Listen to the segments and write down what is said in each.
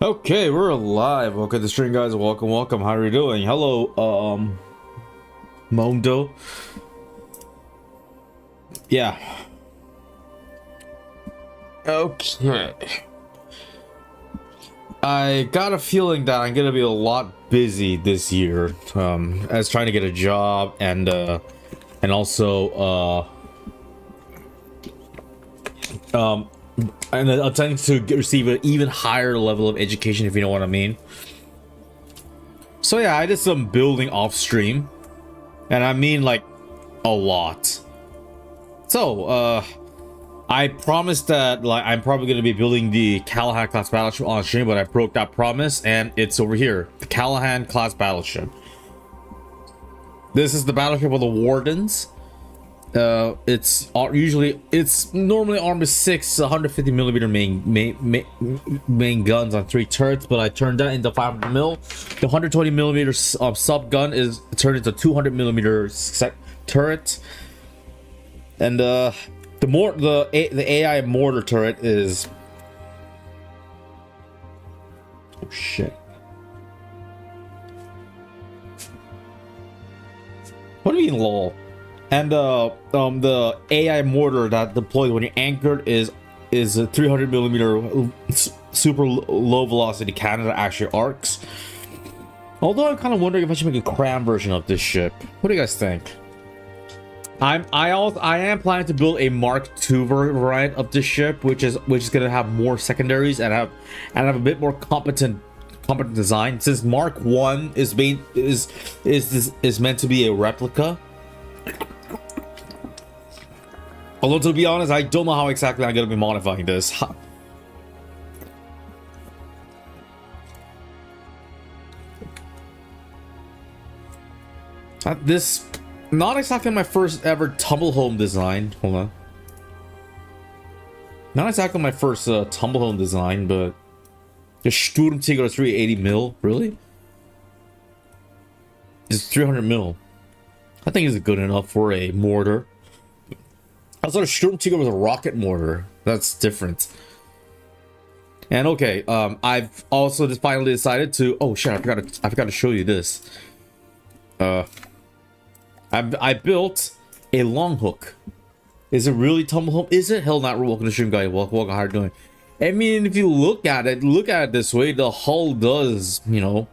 Okay, we're alive. Welcome to the stream, guys. Welcome. How are you doing? Hello, Mondo. Yeah. Okay. I got a feeling that I'm gonna be a lot busy this year, as trying to get a job and also and attempting to receive an even higher level of education, if you know what I mean. So yeah, I did some building off stream, and I mean like a lot. So I promised that like I'm probably going to be building the Callahan class battleship on stream, but I broke that promise, and it's over here, the Callahan class battleship. This is the battleship of the Wardens. It's normally armed with 6 150 millimeter main guns on 3 turrets, but I turned that into 500 mil. The 120 millimeter sub gun is turned into 200 millimeter turret, and the AI mortar turret is, oh shit. What do you mean lol? And the AI mortar that deploys when you're anchored is a 300 millimeter super low velocity cannon that actually arcs. Although I'm kind of wondering if I should make a cram version of this ship. What do you guys think? I am planning to build a Mark II variant of this ship, which is gonna have more secondaries and have a bit more competent design. Since Mark I is meant to be a replica. Although, to be honest, I don't know how exactly I'm going to be modifying this. This, not exactly my first ever tumble home design. Hold on. Not exactly my first tumble home design, but the Sturmtiger 380 mil. Really? It's 300 mil. I think it's good enough for a mortar. I thought a Sturmtiger was a rocket mortar. That's different. And okay, I've also just finally decided to. Oh shit! I forgot to show you this. I built a long hook. Is it really tumble home? Is it? Hell, not. Welcome to stream, guy. Welcome. How are you doing? I mean, if you look at it this way, the hull does, you know,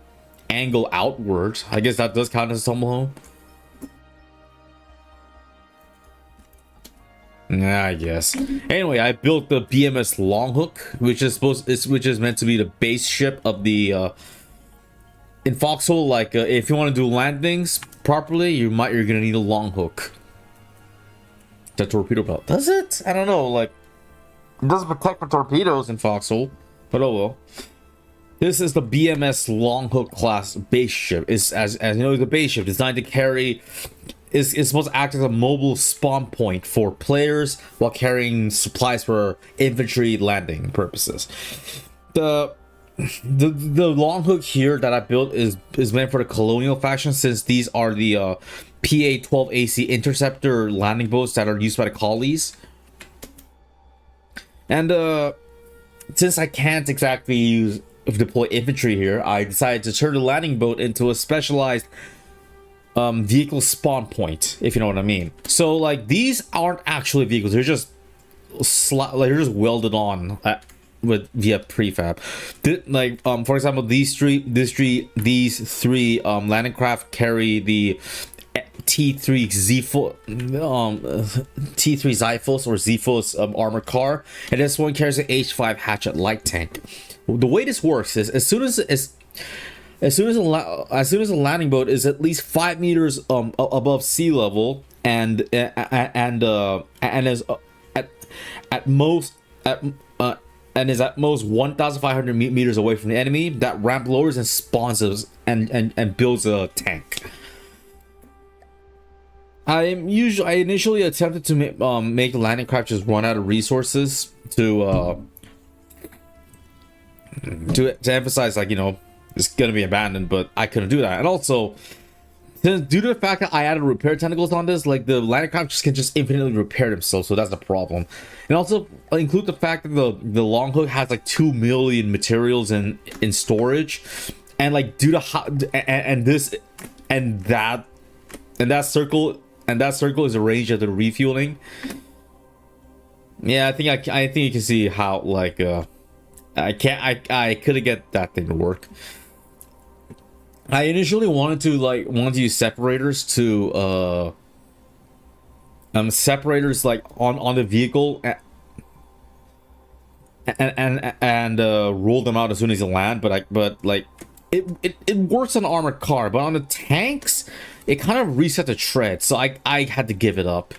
angle outwards. I guess that does count as a tumble home. Yeah, I guess. Anyway, I built the BMS long hook, which is meant to be the base ship of the in Foxhole. Like, if you want to do landings properly, you're gonna need a long hook. The torpedo belt, does it? I don't know. Like, it doesn't protect from torpedoes in Foxhole, but oh well. This is the BMS long hook class base ship. It's as you know, the base ship designed to carry. Is supposed to act as a mobile spawn point for players while carrying supplies for infantry landing purposes. The long hook here that I built is meant for the colonial faction, since these are the PA-12AC interceptor landing boats that are used by the collies. And since I can't exactly deploy infantry here, I decided to turn the landing boat into a specialized vehicle spawn point, if you know what I mean. So like, these aren't actually vehicles, they're just they're just welded on via prefab. Like, for example, these three landing craft carry the T3 Xiphos or Xiphos armored car, and this one carries an H5 hatchet light tank. The way this works is as soon as a landing boat is at least 5 meters above sea level and is at most 1,500 meters away from the enemy, that ramp lowers and spawns and builds a tank. I initially attempted to make the landing craft just run out of resources to emphasize, like, you know, it's gonna be abandoned, but I couldn't do that. And also, Since due to the fact that I added repair tentacles on this, like the landing craft just can just infinitely repair themselves, so that's the problem. And also include the fact that the long hook has like 2 million materials in storage, and like due to how and this and that circle is arranged at the refueling. Yeah, I think you can see how like I couldn't get that thing to work. I initially wanted to use separators to separators like on the vehicle and roll them out as soon as you land, but like it works on an armored car, but on the tanks it kind of reset the tread, so I had to give it up.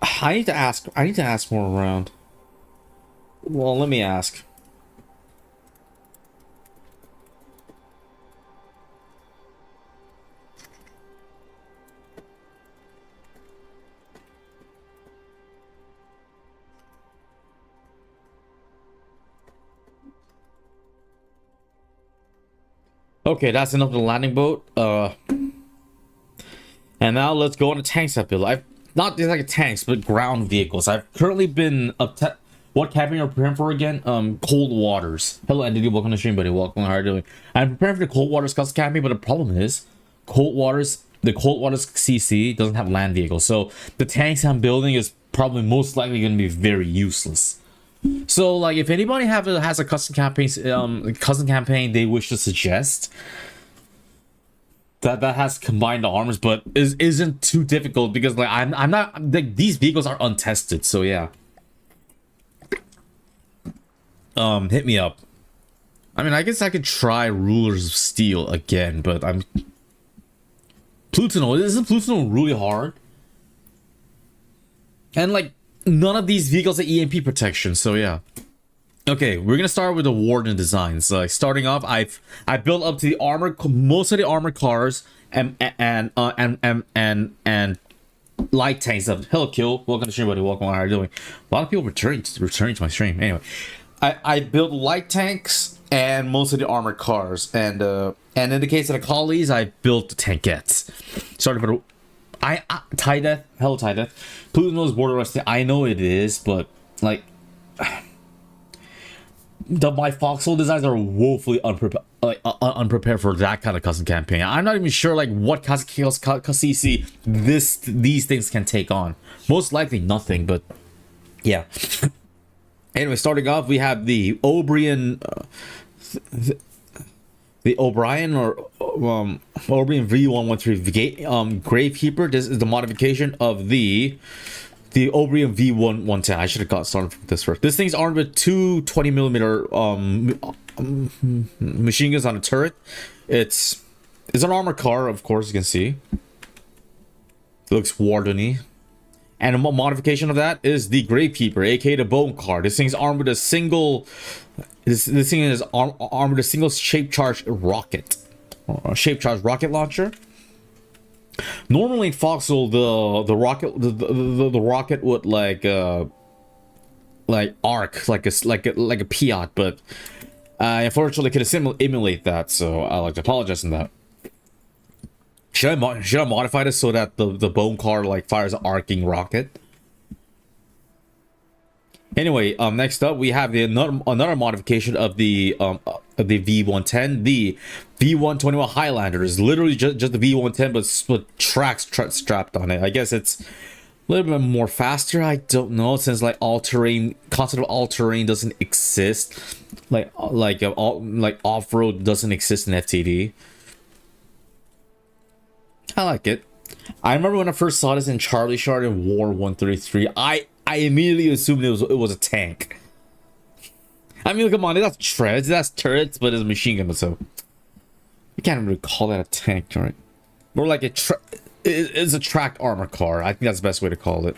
I need to ask more around. Well, let me ask. Okay, that's enough of the landing boat. And now let's go on the tanks I built. I've not just like tanks, but ground vehicles. I've currently been up to what camping are preparing for again? Cold waters. Hello, Andy. Welcome to the stream, buddy. Welcome. How are you doing? I'm preparing for the cold waters custom camping, but the problem is, the cold waters CC doesn't have land vehicles, so the tanks I'm building is probably most likely going to be very useless. So, like, if anybody has a custom campaign they wish to suggest that has combined armors, but isn't too difficult, because like I'm not like, these vehicles are untested, so yeah. Hit me up. I mean, I guess I could try Rulers of Steel again, but I'm Plutonal. Isn't Plutonal really hard? And like, none of these vehicles are EMP protection, so yeah. Okay, we're gonna start with the Warden designs. Like, starting off, I built up to the armor, most of the armored cars and light tanks. Hello, Kill. Welcome to the stream, buddy. Welcome. How are you doing? A lot of people returning to my stream. Anyway, I built light tanks and most of the armored cars, and in the case of the collies, I built the tankettes. Sorry for the Tie Death. Hello, Tie Death. Pluto's border resting. I know it is, but like, my Foxhole designs are woefully unprepared for that kind of custom campaign. I'm not even sure like what CC these things can take on. Most likely nothing, but yeah. Anyway, starting off, we have the O'Brien, the O'Brien or O'Brien V113 Gravekeeper. This is the modification of the O'Brien V110. I should have got started from this first. This thing's armed with two 20mm machine guns on a turret. It's an armored car, of course, you can see. It looks wardeny. And a modification of that is the Gravekeeper, aka the Bone Car. This thing's armed with a single. This thing is armed with a single shape-charged rocket, shape-charged rocket launcher. Normally in Foxhole, the rocket would like arc like a Piat, but unfortunately could emulate that. So I like to apologize on that. Should I modify this so that the Bone Car like fires an arcing rocket? Anyway, next up we have another modification of the V110. The V121 Highlander is literally just the V110, but tracks strapped on it. I guess it's a little bit more faster. I don't know, since like concept of all terrain doesn't exist, like off-road doesn't exist in FTD. I like it. I remember when I first saw this in Charlie Shard in War 133, I immediately assumed it was a tank. I mean, come on, that's treads, that's turrets, but it's a machine gun, so you can't really call that a tank, right? More like it's a tracked armor car. I think that's the best way to call it.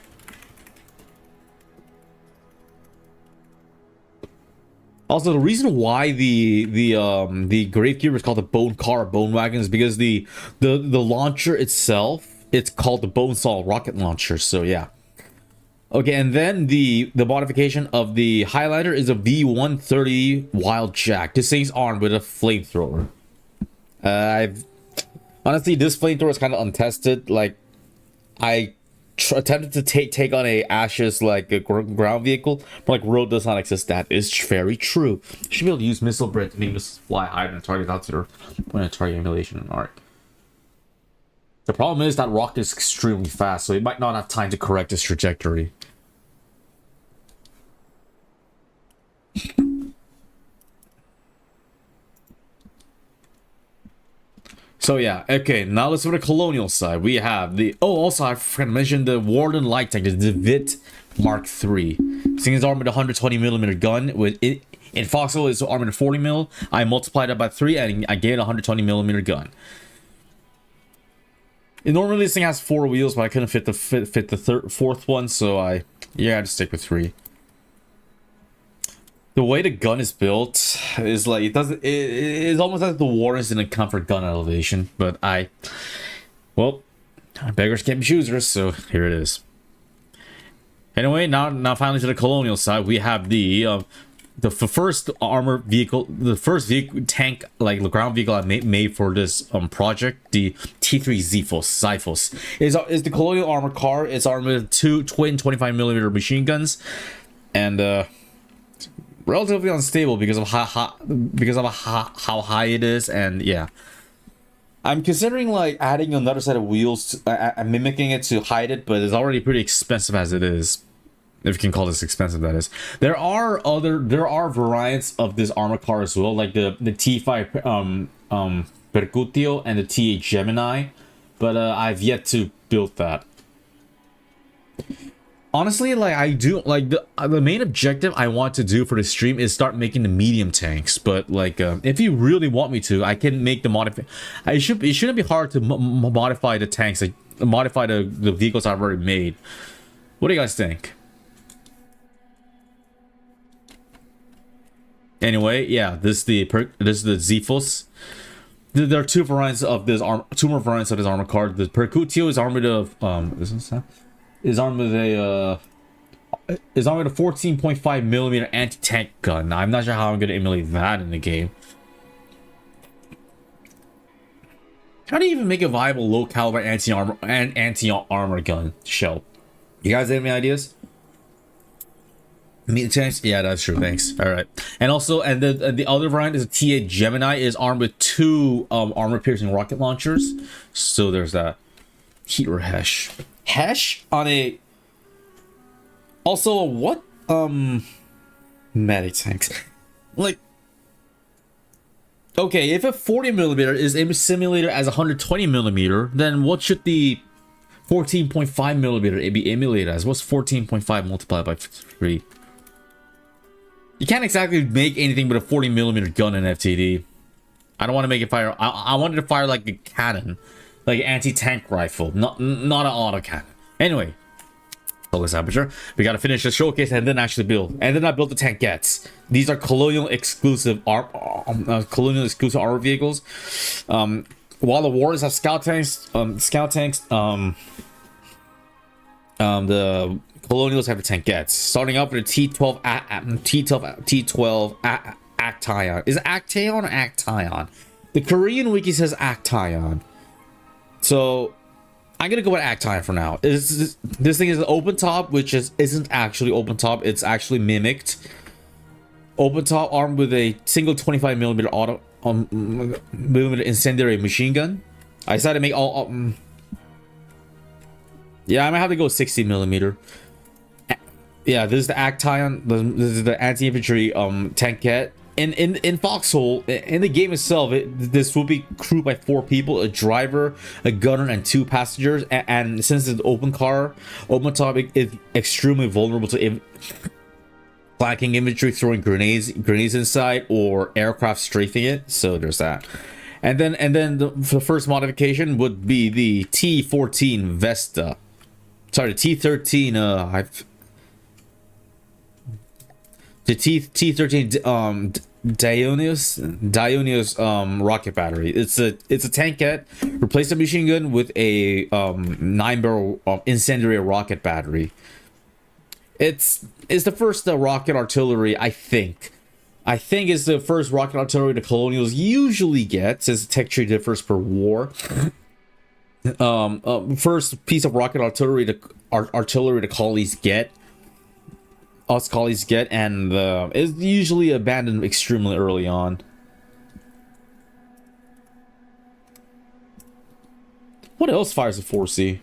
Also, the reason why the Gravekeeper is called the Bone Car or Bone Wagon is because the launcher itself, it's called the Bone Saw rocket launcher. So yeah. Okay, and then the modification of the Highlander is a V130 Wild Jack. This thing's armed with a flamethrower. Honestly, this flamethrower is kind of untested. Like, I attempted to take on a Ashes like a ground vehicle, but like road does not exist. That is very true. You should be able to use missile bread to make missiles fly higher than target out to their point of target emulation and arc. The problem is that rocket is extremely fast, so it might not have time to correct its trajectory. So yeah, okay, now let's go to the colonial side. We have the... Oh, also, I forgot to mention the Warden Light Tank, the DeWitt Mark III. Seeing it's armed with a 120mm gun, with it, in Foxhole it's armed with 40mm. I multiplied that by 3 and I get a 120mm gun. And normally this thing has 4 wheels, but I couldn't fit the fourth one, so I had to stick with 3. The way the gun is built is like it's almost like the Warrens didn't come for gun elevation, but well, beggars can't be choosers, so here it is. Anyway, now finally to the colonial side, we have the first armor vehicle, the first vehicle tank, like the ground vehicle I made for this project, the T3 Xiphos is the colonial armor car. It's armed with 2 twin 25mm machine guns, and relatively unstable because of how high it is, and yeah, I'm considering like adding another set of wheels and mimicking it to hide it, but it's already pretty expensive as it is, if you can call this expensive. That is. There are variants of this armor car as well, like the T5 Percutio and the T8 Gemini, but I've yet to build that. Honestly, like I do like the main objective I want to do for the stream is start making the medium tanks. But like, if you really want me to, I can make the modify. It shouldn't be hard to modify the tanks, like modify the vehicles I've already made. What do you guys think? Anyway, yeah, this is the Xiphos. There are two more variants of this armor card. The Percutio is armored of is armed with a 14.5mm anti-tank gun. Now, I'm not sure how I'm going to emulate that in the game. How do you even make a viable low caliber anti-armor gun shell? You guys have any ideas? Yeah, that's true. Thanks. All right. And also, and the other variant is a T8 Gemini, is armed with 2 armor-piercing rocket launchers. So there's that. Heat or Hesh on a... Also, what? Medic tanks. Like... Okay, if a 40mm is a simulator as 120mm, then what should the 14.5mm be emulated as? What's 14.5 multiplied by 3? You can't exactly make anything but a 40mm gun in FTD. I don't want to make it fire... I wanted to fire like a cannon. Like an anti-tank rifle, not an autocannon. Anyway, focus aperture. We gotta finish the showcase and then actually build. And then I built the tankettes. These are colonial exclusive armor vehicles. While the wars have scout tanks, the colonials have the tankettes. Starting up with the T12 Actaeon. Is it Actaeon or Actaeon? The Korean wiki says Actaeon. So I'm gonna go with Actaeon for now. This thing is an open top, which isn't actually open top. It's actually mimicked. Open top, armed with a single 25mm auto millimeter incendiary machine gun. I decided to make all. Yeah, I might have to go 60mm. Yeah, this is the Actaeon. This is the anti-infantry tankette. In Foxhole, in the game itself, this will be crewed by 4 people: a driver, a gunner, and 2 passengers. And since it's open top, is extremely vulnerable to flanking infantry throwing grenades inside, or aircraft strafing it. So there's that. And then the first modification would be the T14 Vesta. Sorry, the T13. The T13 Dionysius rocket battery. It's a tankette. Replace the machine gun with a 9-barrel incendiary rocket battery. It's the first rocket artillery, I think. I think it's the first rocket artillery the Colonials usually get, since the tech tree differs per war. First piece of rocket artillery the collies get, us collies get, and is usually abandoned extremely early on. What else fires a 4C?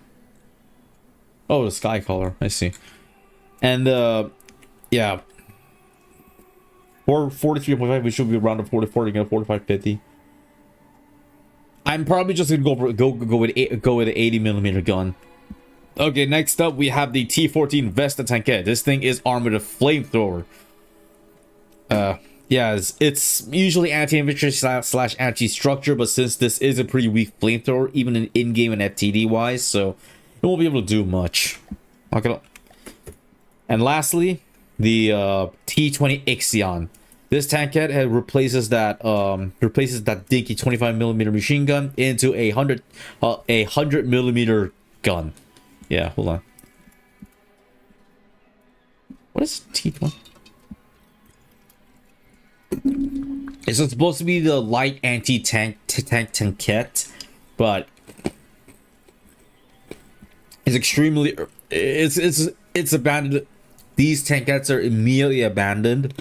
Oh, the sky color. I see. And yeah, 43.5. We should be around the 44 to get 45.50. I'm probably just gonna go with an 80mm gun. Okay, next up we have the T-14 Vesta tankette. This thing is armed with a flamethrower. Yeah, it's usually anti-infantry slash anti-structure, but since this is a pretty weak flamethrower, even in-game and FTD wise, so it won't be able to do much. Okay. And lastly, the T-20 Ixion. This tankette replaces that dinky 25mm machine gun into a 100mm gun. Yeah, hold on. What is T-20? It's supposed to be the light anti-tank tankette, but it's extremely it's abandoned. These tankettes are immediately abandoned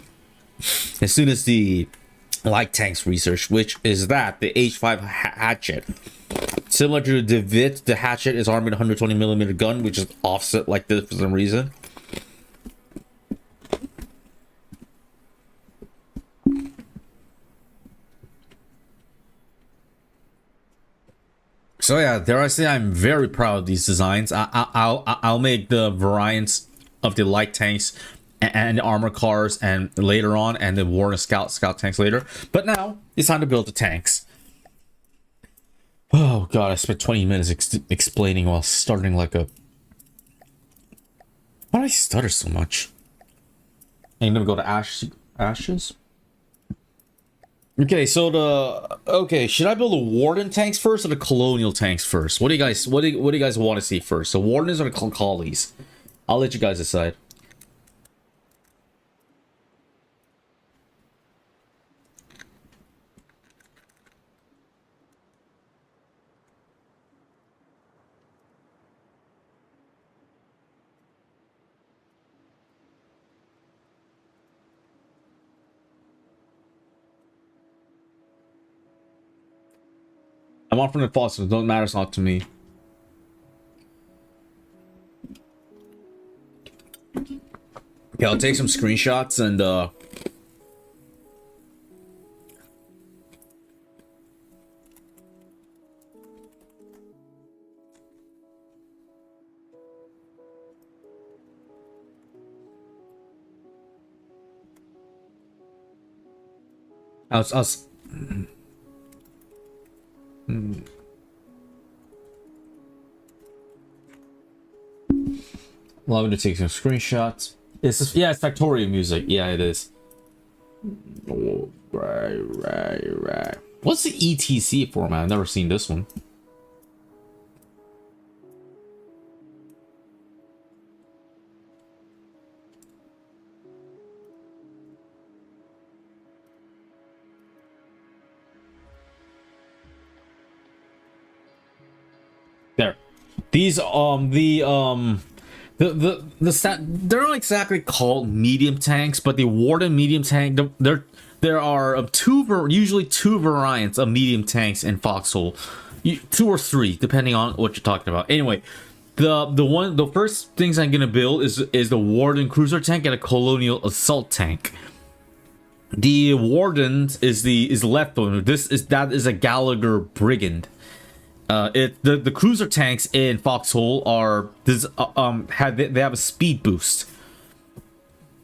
as soon as the light tanks research, which is that the H5 hatchet. Similar to the DeWitt, the hatchet is armed with a 120mm gun, which is offset like this for some reason. So yeah, dare I say I'm very proud of these designs. I'll make the variants of the light tanks and the armor cars and later on, and the Warner scout tanks later. But now it's time to build the tanks. Oh god, I spent 20 minutes explaining while starting like a... Why do I stutter so much? I'm gonna go to ashes. Okay, so should I build the Warden tanks first or the Colonial tanks first? What do you guys want to see first? The Wardens or the Collies? I'll let you guys decide. I'm on from the Foxhole, don't matter, it's not to me. Okay, I'll take some screenshots and I'll allow me to take some screenshots. Yeah, it's Factorio music. Yeah, it is. Oh, right. What's the ETC format? I've never seen this one. There. These they're not exactly called medium tanks, but the Warden medium tank, there are usually two variants of medium tanks in Foxhole, 2 or 3 depending on what you're talking about. Anyway, the first things I'm gonna build is the Warden cruiser tank and a Colonial assault tank. The Warden is the left one. That is a Gallagher Brigand. The cruiser tanks in Foxhole they have a speed boost.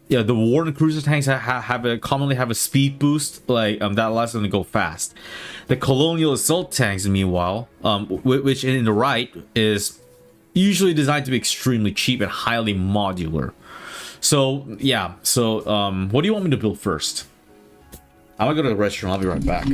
Yeah, the Warden cruiser tanks commonly have a speed boost that allows them to go fast. The Colonial assault tanks, meanwhile, which in the right is usually designed to be extremely cheap and highly modular. So yeah, what do you want me to build first? I'm gonna go to the restroom. I'll be right back.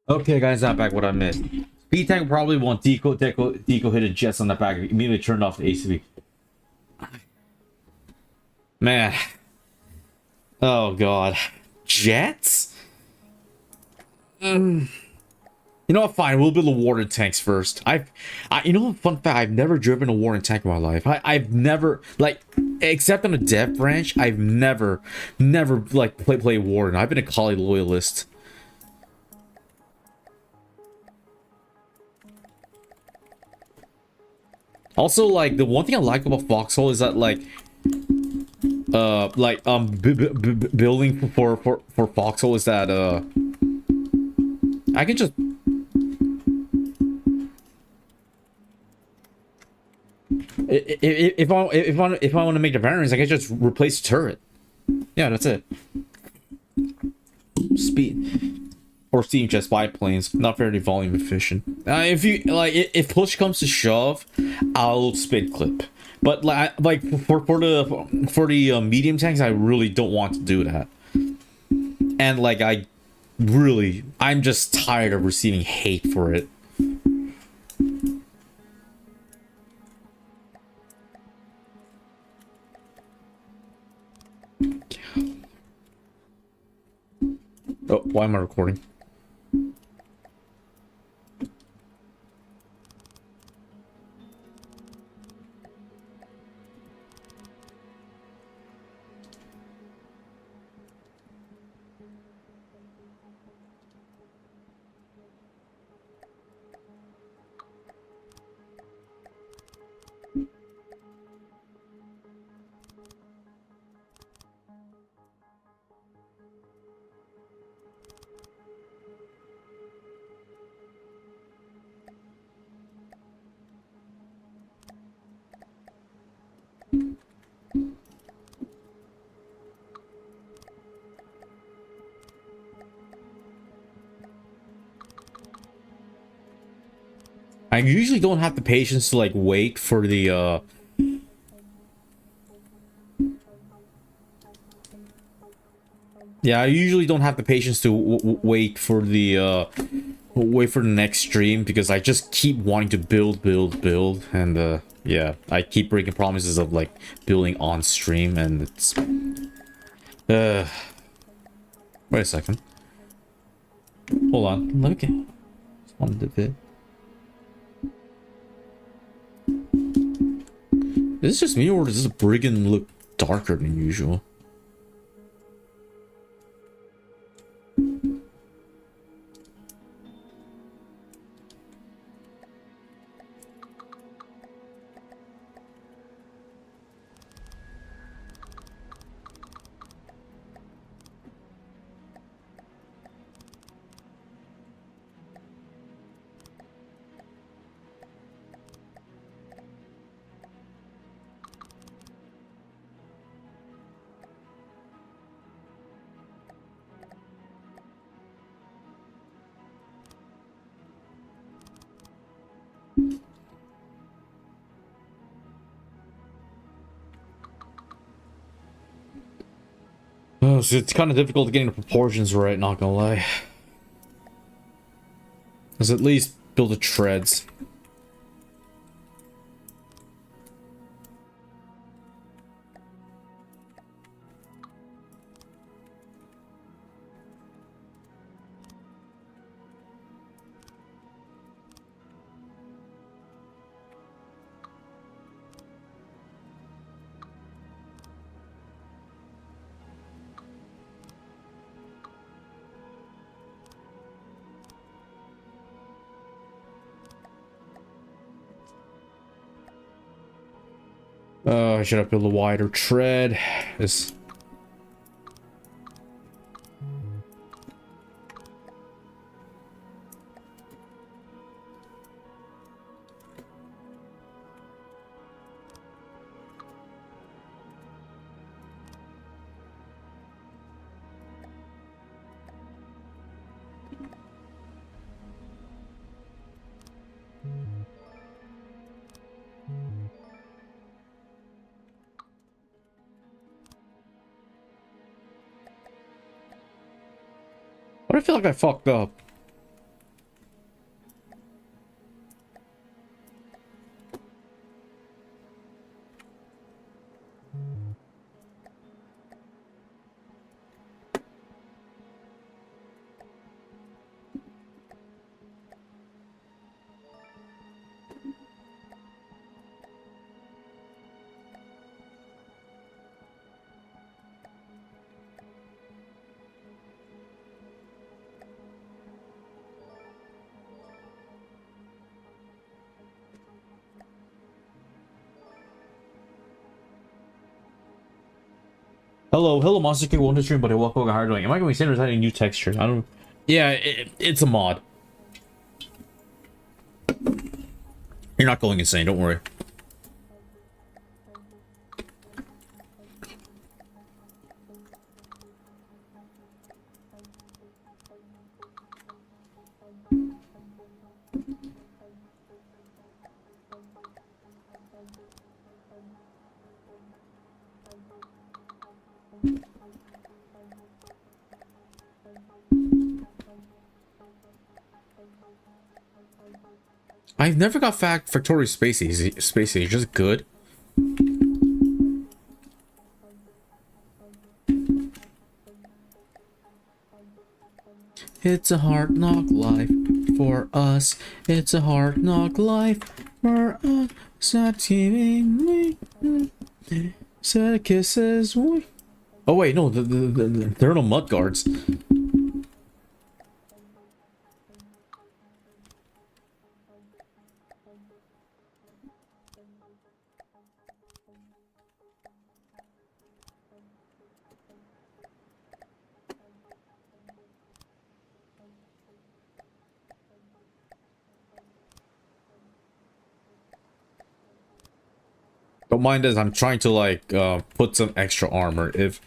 Okay, guys, not back what I missed. B tank probably want deco hit a jets on the back. Immediately turned off the ACV. Man. Oh god. Jets? You know what? Fine, we'll build the water tanks first. You know, fun fact, I've never driven a water tank in my life. I've never, like, except on a dev branch, I've never, like, play Warden. I've been a Kali loyalist. Also, like, the one thing I like about Foxhole is that, like, building for Foxhole is that, I can just if I want to make the variants, I can just replace the turret. Yeah, that's it. Speed or steam jet biplanes, not very volume efficient. If you like, if push comes to shove, I'll spit clip. But like for the medium tanks, I really don't want to do that. And like I'm just tired of receiving hate for it. Oh, why am I recording? I usually don't have the patience to like wait for the yeah, I usually don't have the patience to wait for the next stream because I just keep wanting to build and yeah, I keep breaking promises of like building on stream and it's wait a second. Hold on. Let me get one bit. Is this just me or does this brigand look darker than usual? Oh, so it's kind of difficult getting the proportions right, not gonna lie. Let's at least build the treads. Should I build a wider tread? This. But I feel like I fucked up. Hello, Monster King Wonder Stream, but welcome to Hard Doing. Am I going to be saying there's any new texture? I don't. Yeah, it's a mod. You're not going insane, don't worry. I've never got Factorio Space Age, just good. It's a hard knock life for us. It's a hard knock life for us. Sad TV. Sad kisses. Oh wait, no, there are no mud guards. Don't mind as I'm trying to like put some extra armor. If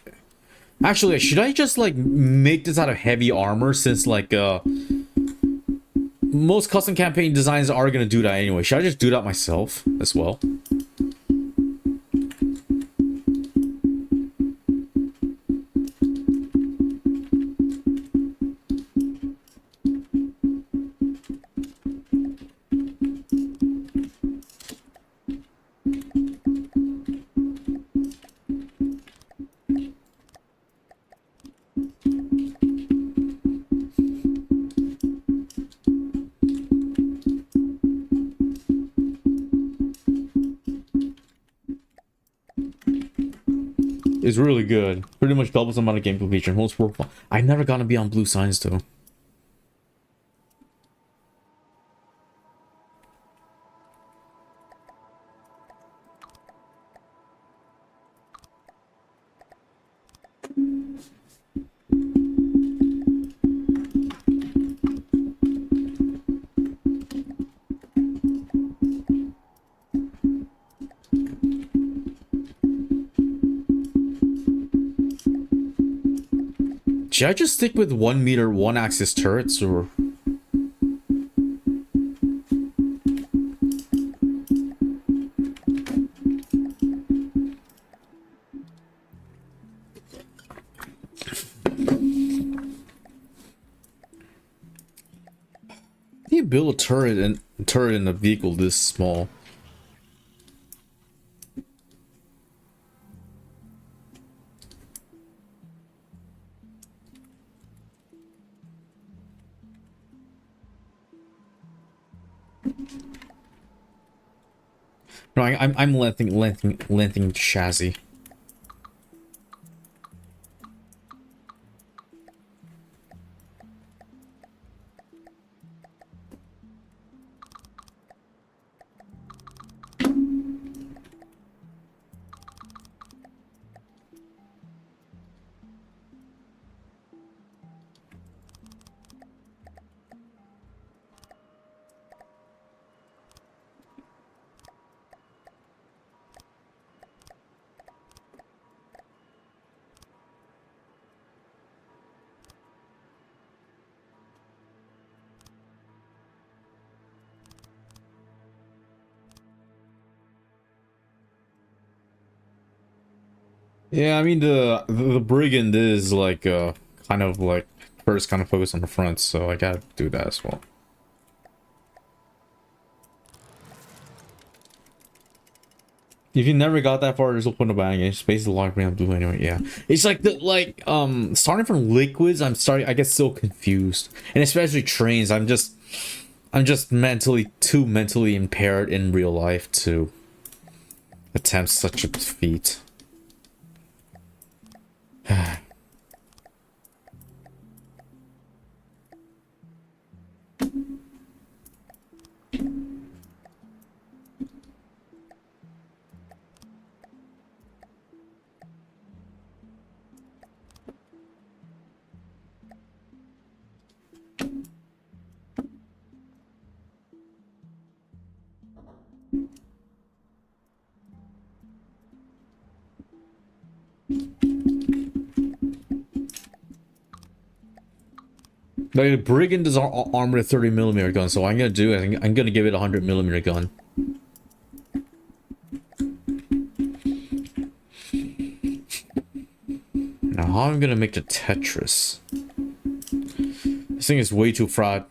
actually, should I just like make this out of heavy armor since like most custom campaign designs are gonna do that anyway? Should I just do that myself as well? Is really good. Pretty much doubles the amount of game completion. Most worthwhile. I'm never gonna be on blue signs though. Should I just stick with 1 meter, 1-axis turrets, or? How do you build a turret in a vehicle this small? No, I'm lengthening chassis. Yeah, I mean the brigand is like kind of like first kind of focus on the front, so I gotta do that as well. If you never got that far, just open the bag. It's basically locked me up blue anyway. Yeah, it's like the starting from liquids. I get so confused, and especially trains. I'm just too mentally impaired in real life to attempt such a feat. Like the Brigand is armored with a 30mm gun, so what I'm gonna do, I'm gonna give it a 100mm gun. Now how I'm gonna make the Tetris? This thing is way too fraud.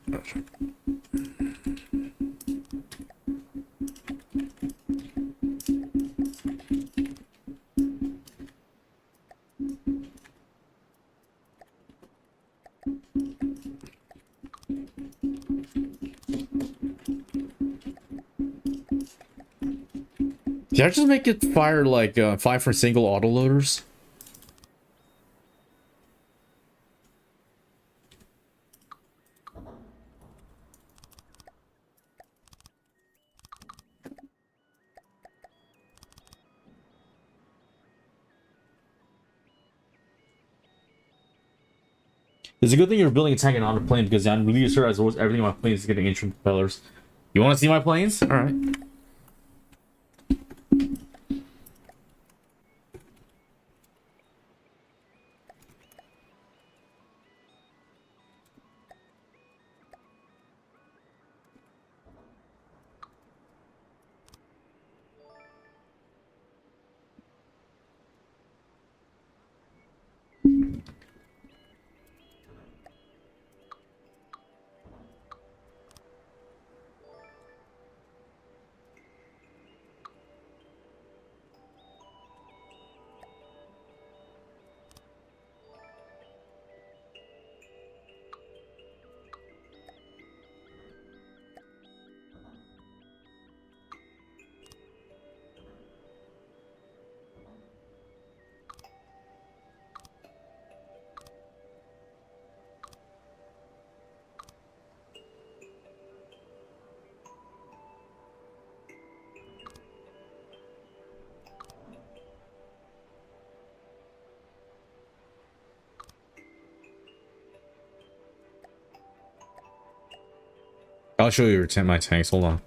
Did I just make it fire like 5 for single autoloaders? It's a good thing you're building a tank and not a plane, because I'm really sure as always everything on my plane is getting ancient propellers. You want to see my planes? All right. I'll show you my tanks. Hold on.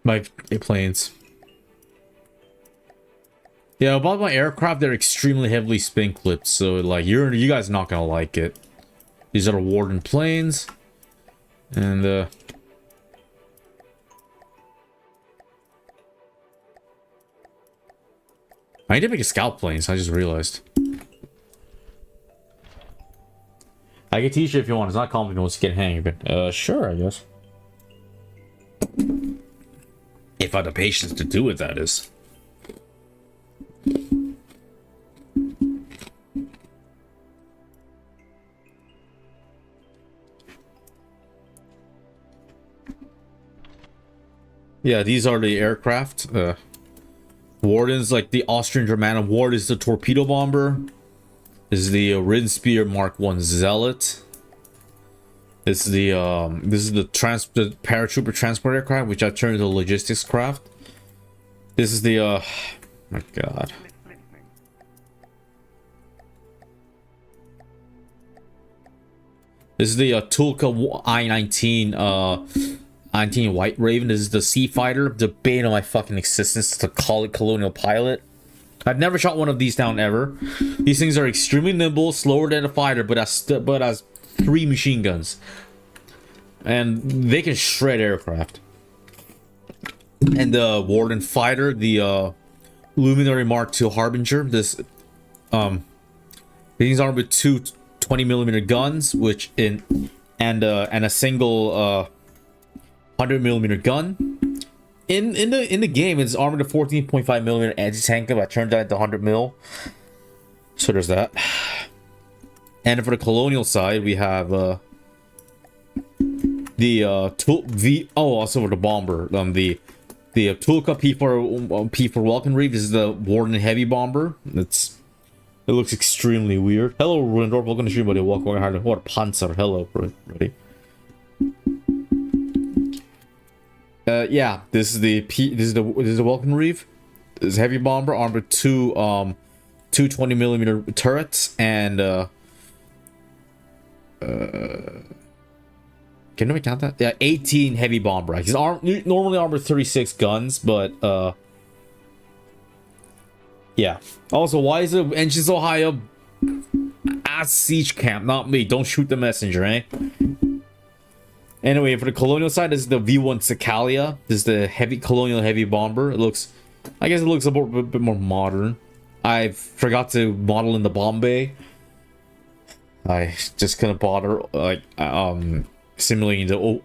My planes. Yeah, about my aircraft, they're extremely heavily spin clipped, so like you guys are not gonna like it. These are Warden planes, and I need to make a scout plane, so I just realized. I can teach you if you want. It's not complicated once you get hang of it. Sure, I guess. If I have the patience to do it, that is. Yeah, these are the aircraft. Warden's like the Austrian German. Ward is the torpedo bomber. This is the Rinspear Mark 1 Zealot. This is the paratrooper transport aircraft, which I turned into a logistics craft. This is the my god. This is the Tulka I-19 19 White Raven. This is the Sea Fighter, the bane of my fucking existence, to call it colonial pilot. I've never shot one of these down ever. These things are extremely nimble, slower than a fighter, but has 3 machine guns, and they can shred aircraft. And the Warden Fighter, the Luminary Mark II Harbinger. He's armed with two 20mm guns, which and a single 100mm gun. In the game, it's armed with a 14.5mm anti-tank, but I turned that into 100mm. So there's that. And for the colonial side, we have also for the bomber, the Tulka P4 Welcome Reef. This is the Warden Heavy Bomber. It looks extremely weird. Hello, Rundorf. Welcome to stream, buddy. Welcome. What Panzer. Hello, buddy. Yeah, this is the Welcome Reef. This is Heavy Bomber armed with two 20mm turrets and can we count that? Yeah, 18 Heavy Bomber. He's normally armed with 36 guns, but yeah. Also, why is the engine so high up? Ask Siege Camp, not me. Don't shoot the messenger, eh? Anyway, for the colonial side, this is the V1 Cicalia. This is the colonial heavy bomber. I guess it looks a bit more modern. I forgot to model in the bomb bay. I just couldn't bother simulating the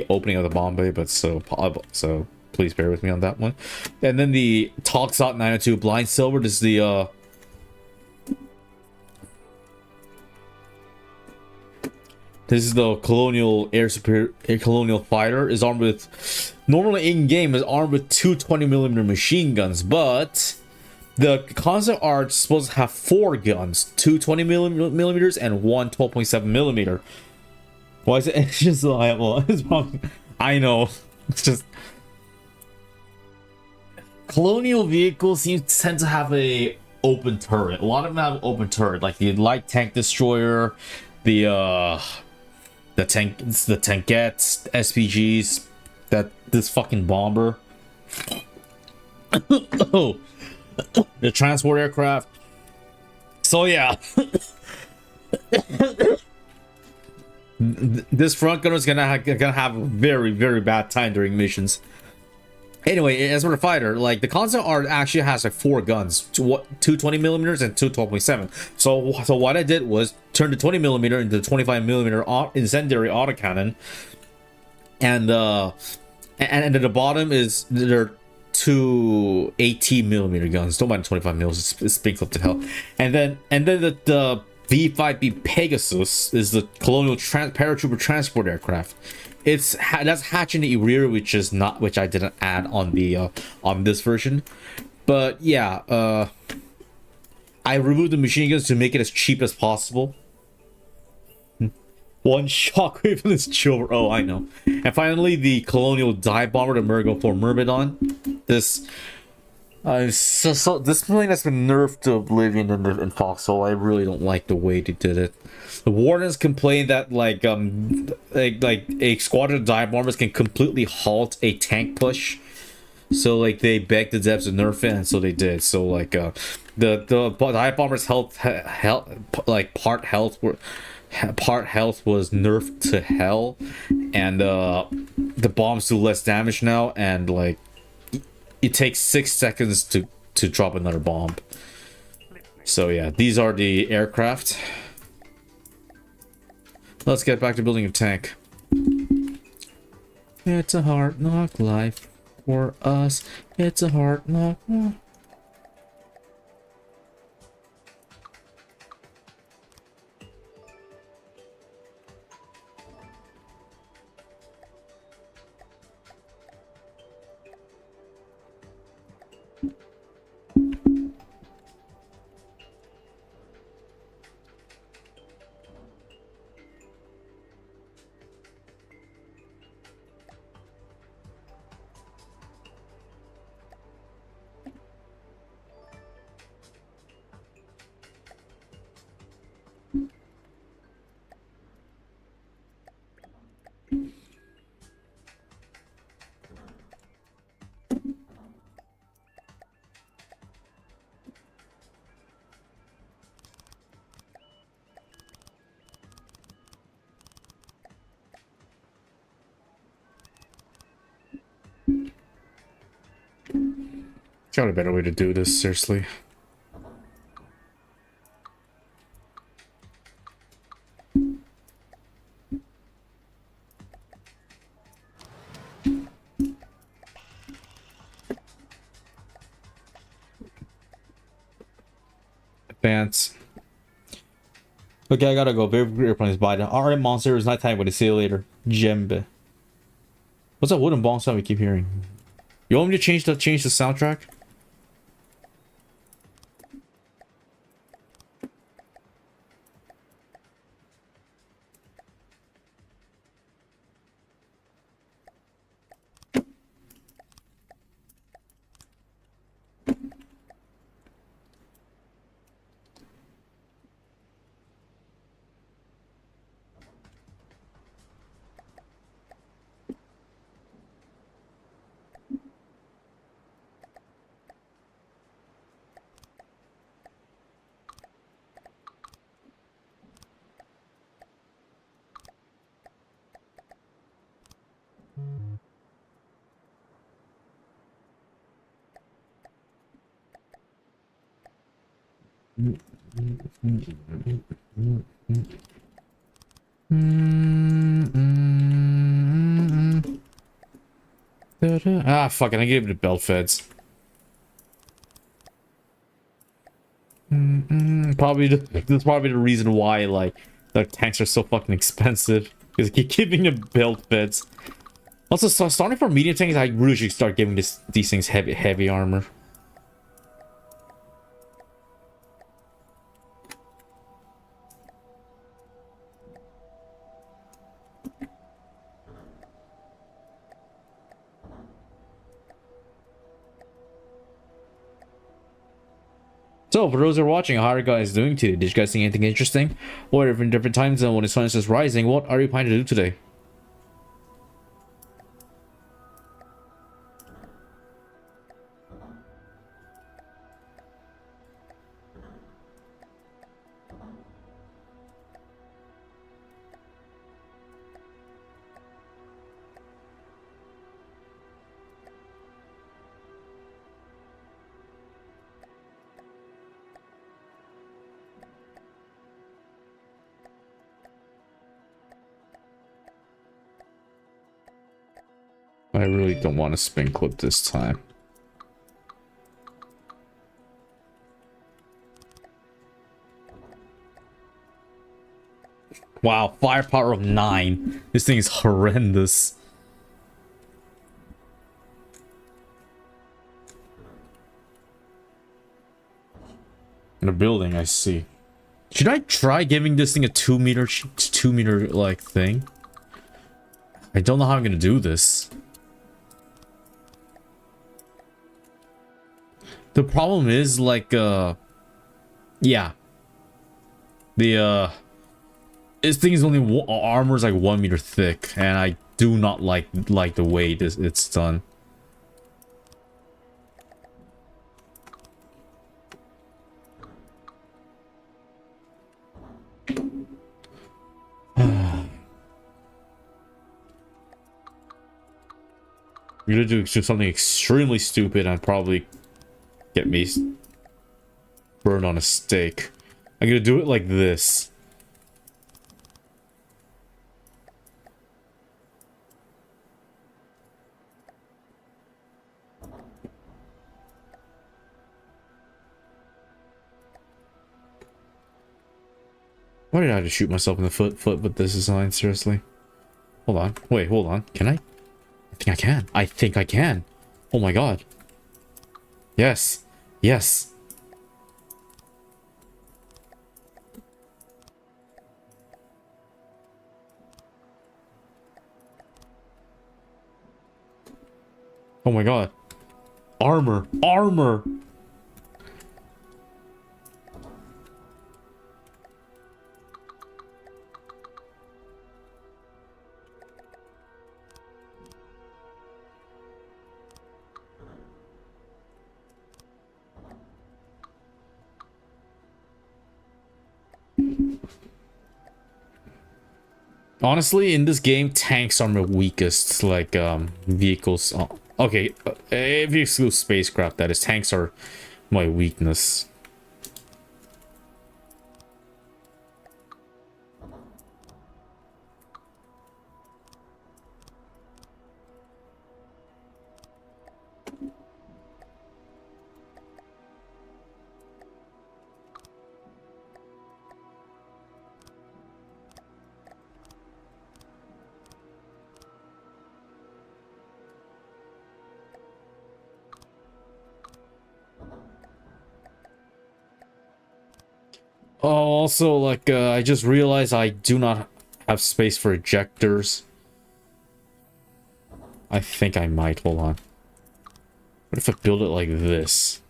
opening of the bomb bay, but so please bear with me on that one. And then the Toxot 902 Blind Silver. This is the Colonial Colonial Fighter. Is armed with, normally in game is armed with two 20mm machine guns, but the concept art is supposed to have 4 guns, 2 20mm and one 12.7mm. Why is it just so high? Well, it's probably, I know, it's just colonial vehicles tend to have a open turret. A lot of them have open turret, like the light tank destroyer, the tankettes, SPGs, this fucking bomber. Oh, the transport aircraft. So yeah, this front gunner is gonna have a very, very bad time during missions. Anyway, as for the fighter, like the concept art actually has like 4 guns, two 20mm and two 12.7. So what I did was turn the 20mm into the 25mm incendiary autocannon, and at the bottom is there 2 18mm guns. Don't mind 25mm, it's big up to hell. And then the V5B Pegasus is the colonial paratrooper transport aircraft. That's hatch in the rear, which I didn't add on the on this version. But yeah, I removed the machine guns to make it as cheap as possible. One shockwave in this chill. Oh, I know. And finally, the colonial dive bomber, the Mergo 4 Myrmidon. This this plane has been nerfed to oblivion in Foxhole. I really don't like the way they did it. The Wardens complained that like a squadron of dive bombers can completely halt a tank push. So like they begged the devs to nerf it, and so they did. So like the dive bombers' health like part health was nerfed to hell, and the bombs do less damage now, and like it takes 6 seconds to drop another bomb. So yeah, these are the aircraft. Let's get back to building a tank. It's a hard knock life for us. It's a hard knock life. got a better way to do this, seriously. Advance. Okay, I gotta go. Very airplanes by the alright monster. It's nighttime. But see you later. Jembe. What's that wooden bong sound we keep hearing? You want me to change the soundtrack? Ah, fuck it. I gave it to belt feds. Probably that's probably the reason why like the tanks are so fucking expensive, because keep giving them belt feds. Also, starting from medium tanks, I really should start giving these things heavy armor. So, for those who are watching, how are you guys doing today? Did you guys see anything interesting? Or if in different time zone when the sun is just rising, what are you planning to do today? I really don't want to spin clip this time. Wow, firepower of 9. This thing is horrendous. In a building, I see. Should I try giving this thing a 2 meter like thing? I don't know how I'm gonna do this. The problem is like yeah. This thing is only armor is like 1 meter thick, and I do not like the way it's done. You're gonna do something extremely stupid and probably get me burned on a stake. I'm gonna do it like this. Why did I have to shoot myself in the foot with this design? Seriously? Hold on. Wait, hold on. Can I? I think I can. I think I can. Oh my god. Yes. Yes. Oh my god. Armor. Armor. Honestly, in this game, tanks are my weakest, like, vehicles Okay, if you exclude spacecraft, that is, tanks are my weakness. Oh, also, like, I just realized I do not have space for ejectors. I think I might. Hold on. What if I build it like this?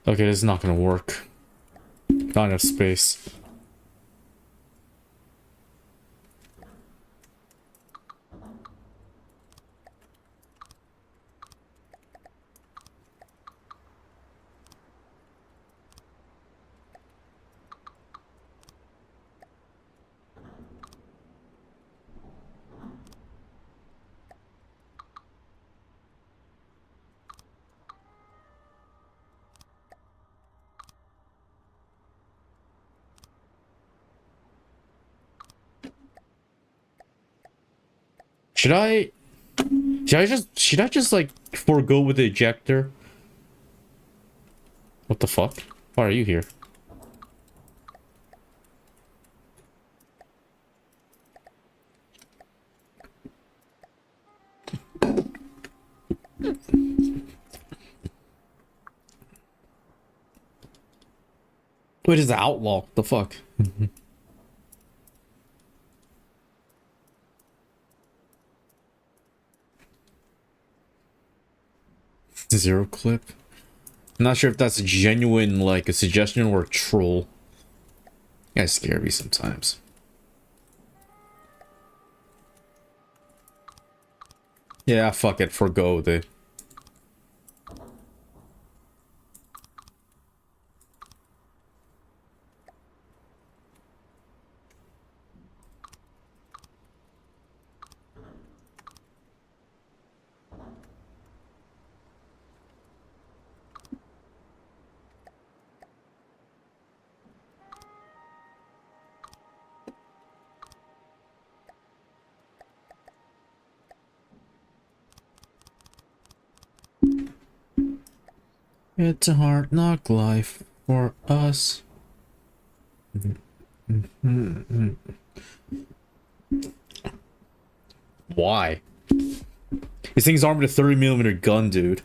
Okay, this is not gonna work. Not enough space. Should I... Should I just like forego with the ejector? What the fuck? Why are you here? Wait, is the outlaw? The fuck? Zero clip? I'm not sure if that's a genuine, like, a suggestion or a troll. You guys scare me sometimes. Yeah, fuck it. Forgo the... It's a hard knock life for us. Why? This thing's armed with a 30mm gun, dude.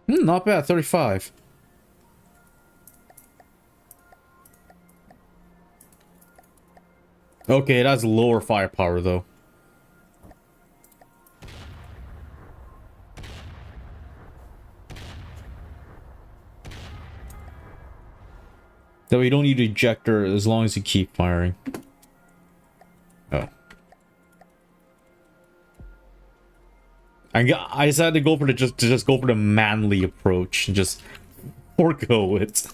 Not bad, 35. Okay, it has lower firepower, though. Though you don't need an ejector as long as you keep firing. Oh. I decided to go for the just go for the manly approach and just forego it.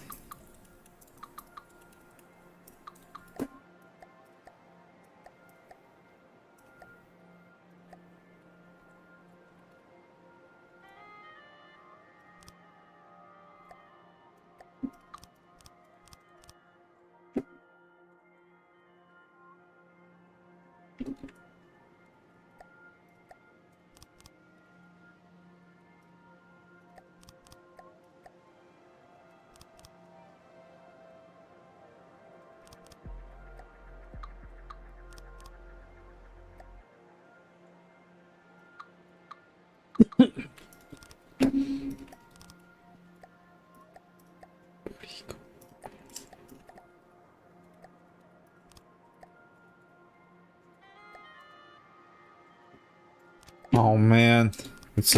Oh man, it's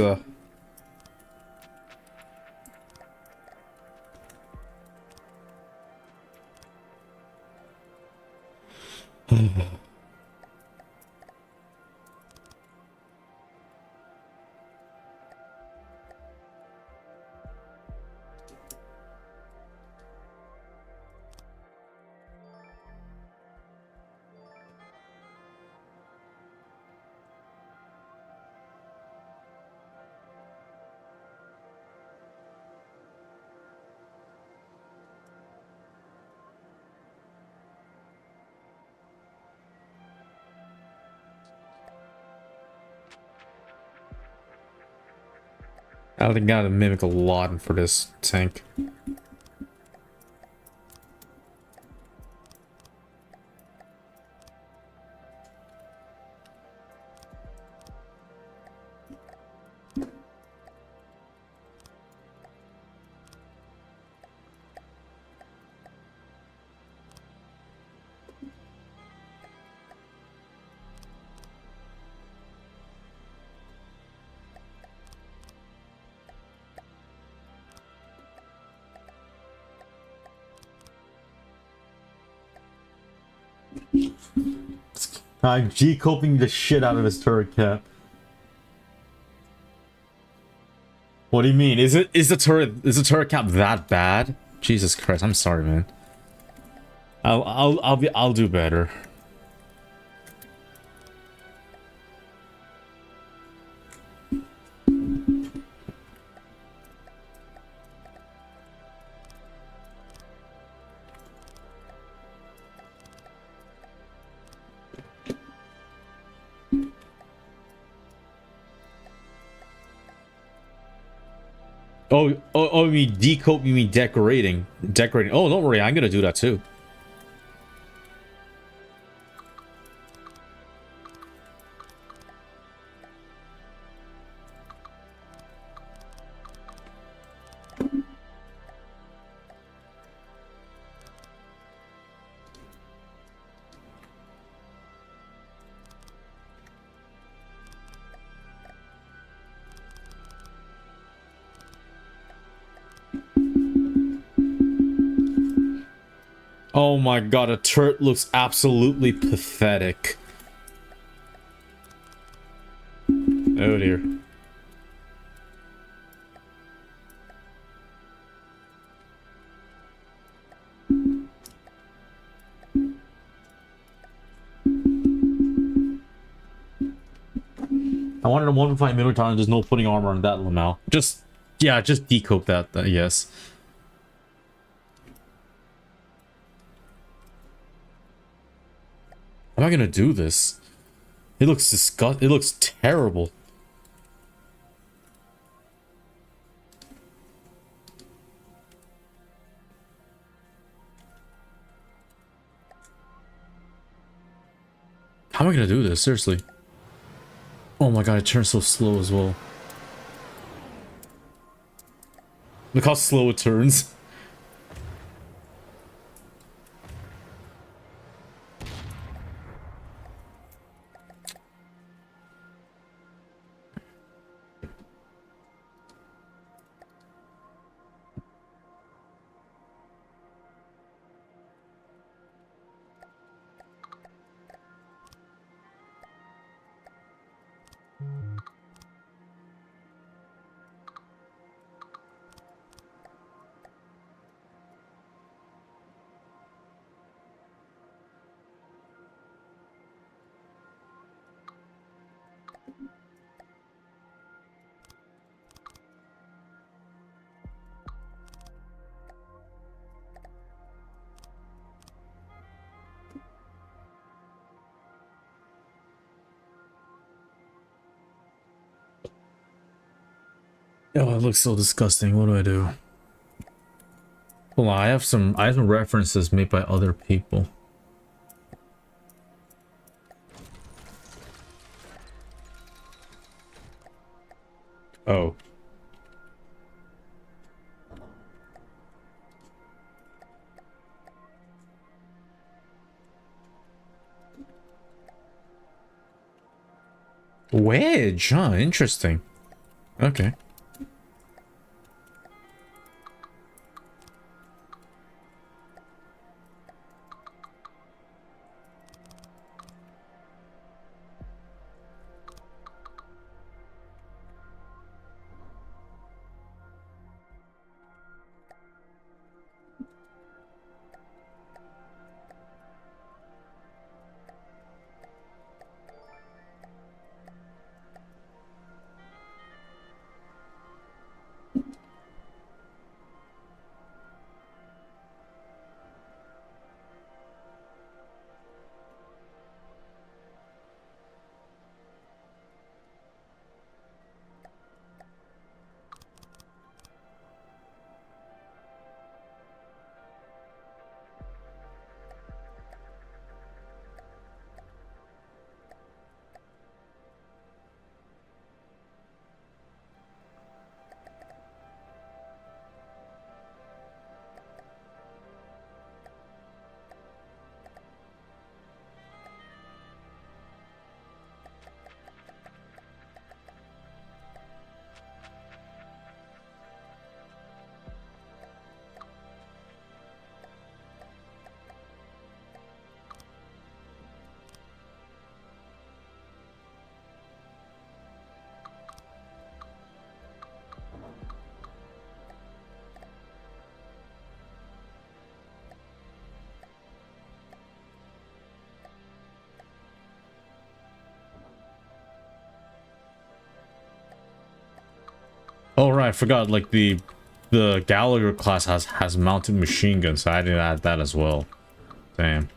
I think gotta mimic a lot for this tank. I'm G-coping the shit out of his turret cap. What do you mean? Is the turret cap that bad? Jesus Christ, I'm sorry, man. I'll do better. Oh, you mean decope, you mean decorating. Decorating. Oh, don't worry, I'm gonna do that too. Oh my god, a turret looks absolutely pathetic. Oh dear. I wanted a 1.5 Minotaur and there's no putting armor on that Lamau. Yeah, just decope that, yes. How am I gonna do this? It looks it looks terrible. How am I gonna do this? Seriously. Oh my god, it turns so slow as well. Look how slow it turns. Oh, it looks so disgusting. What do I do? Hold on, I have some references made by other people. Oh. Wedge, huh? Interesting. Okay. Oh right, I forgot. Like the Gallagher class has mounted machine guns, so I didn't add that as well. Damn.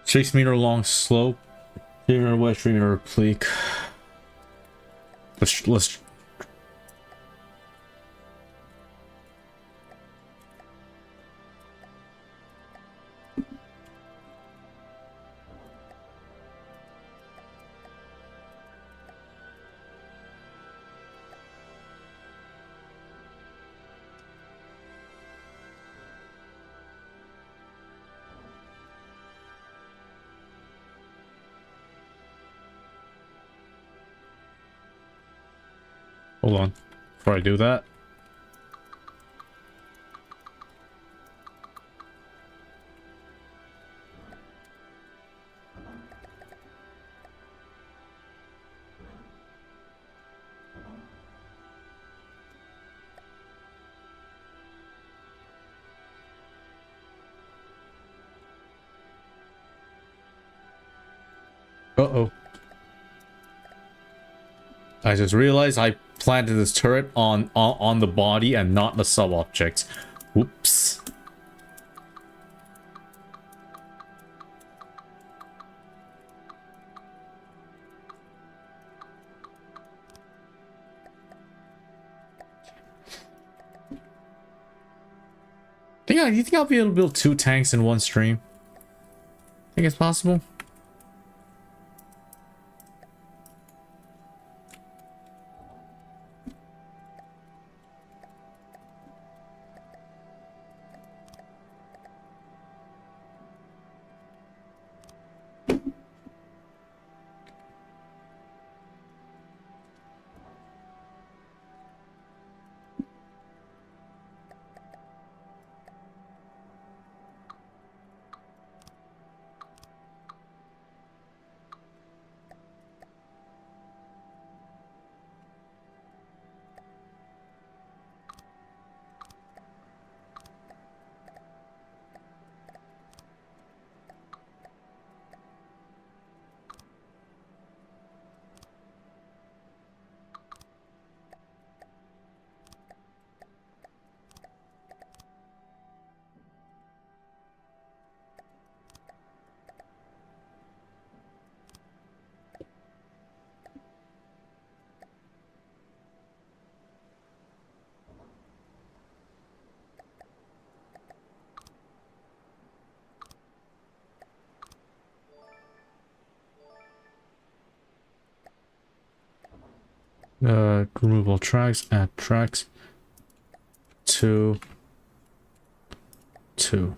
Six-meter long slope. 3-meter west, 3-meter oblique. Let's. Hold on. Before I do that. Uh-oh. I just realized I planted this turret on the body and not the sub-objects. Whoops. You think I'll be able to build 2 tanks in one stream? Think it's possible? Remove all tracks, add tracks. 2, 2.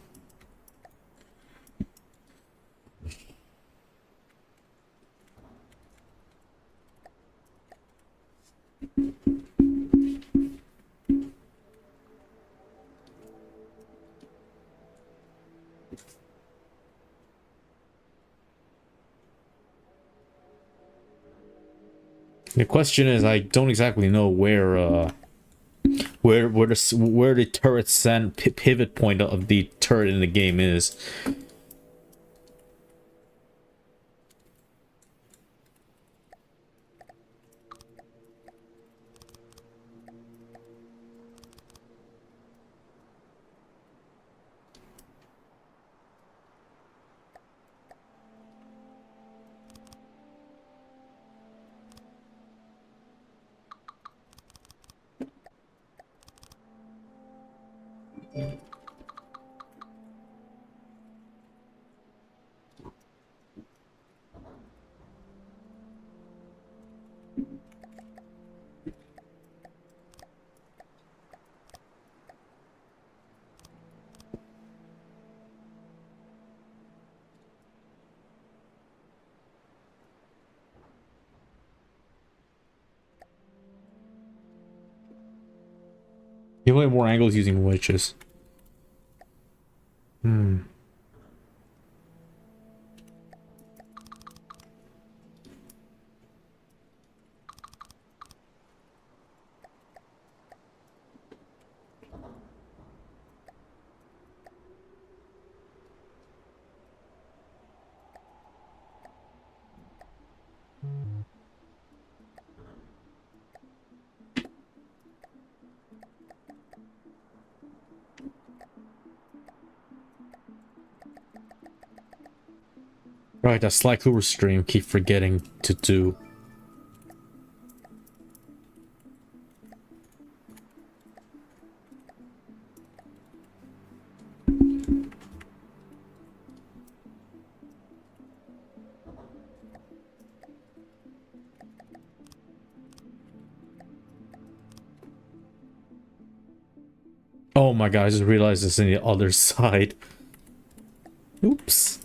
The question is, I don't exactly know where the turret send pivot point of the turret in the game is. You have more angles using witches. Right, that Sly Cooper stream keep forgetting to do. Oh my god, I just realized it's on the other side. Oops.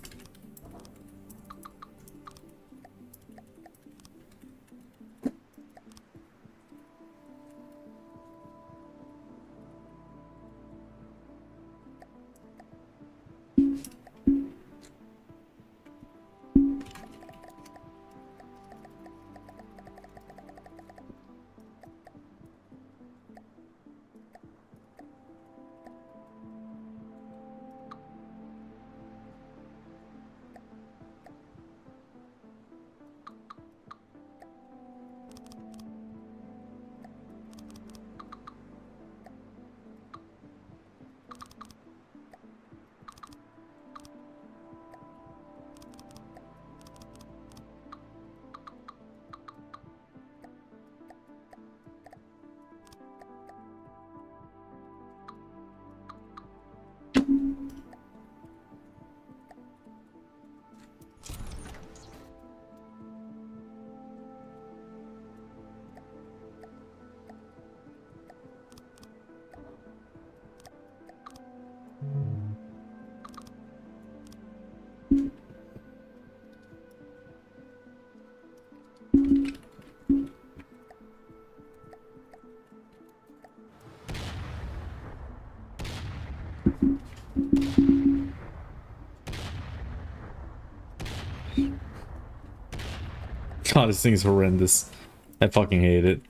God, this thing is horrendous. I fucking hate it.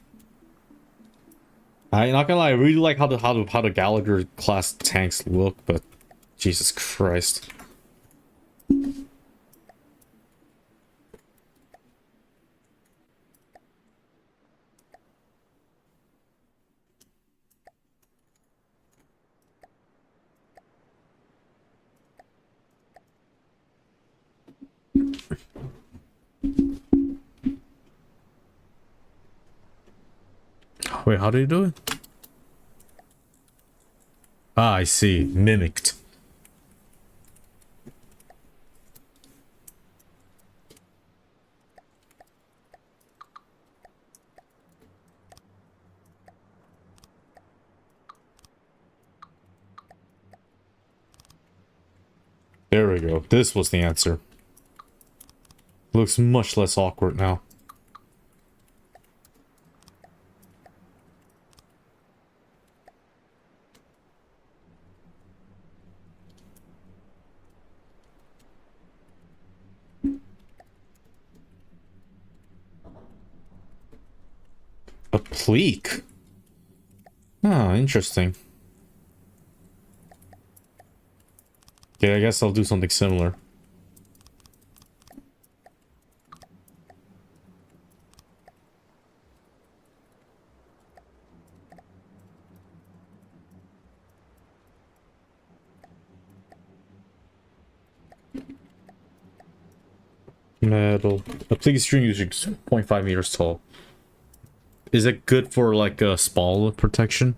I'm not gonna lie, I really like how the Gallagher class tanks look, but Jesus Christ. Wait, how do you do it? Ah, I see. Mimicked. There we go. This was the answer. Looks much less awkward now. A pleek? Oh, interesting. Okay, I guess I'll do something similar. Metal. A pleek string usually 0.5 meters tall. Is it good for like a spall protection?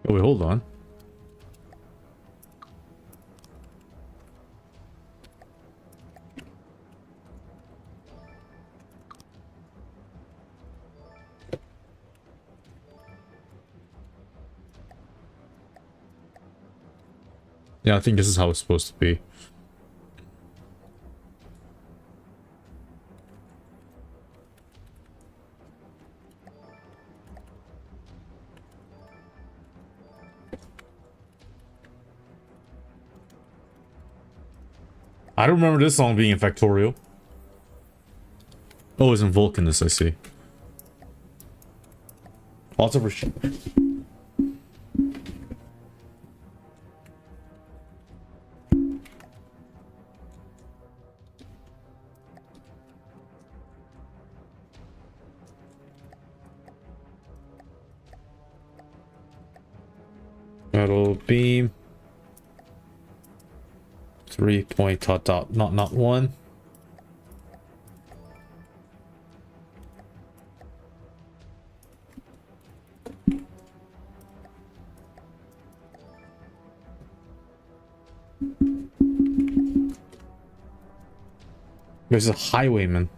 Oh wait, hold on. Yeah, I think this is how it's supposed to be. I don't remember this song being in Factorial. Oh, it's in Vulcanus, I see. Lots of metal beam. 3-point dot, not one. There's a highwayman.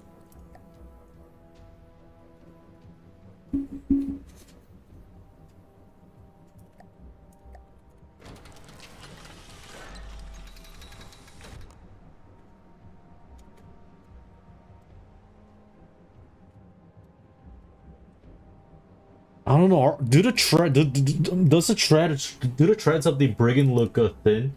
I don't know. Do the tread? Does the tread? Do the treads of the brigand look thin?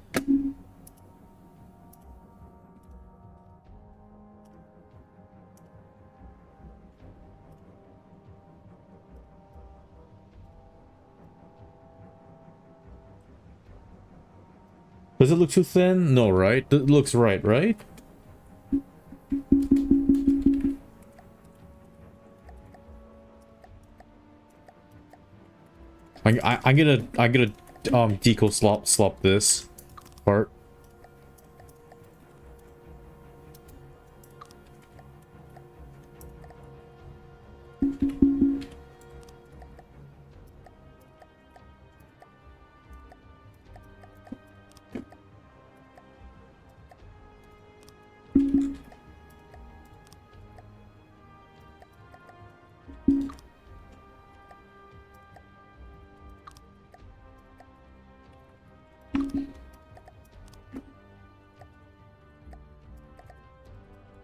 Does it look too thin? No, right? It looks right, right? I'm gonna deco slop this part.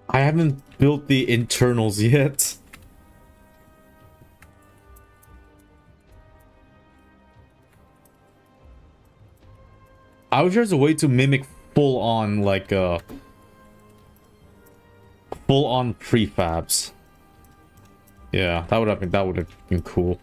I haven't built the internals yet. I wish there's a way to mimic full on like full on prefabs. Yeah, that would have been cool.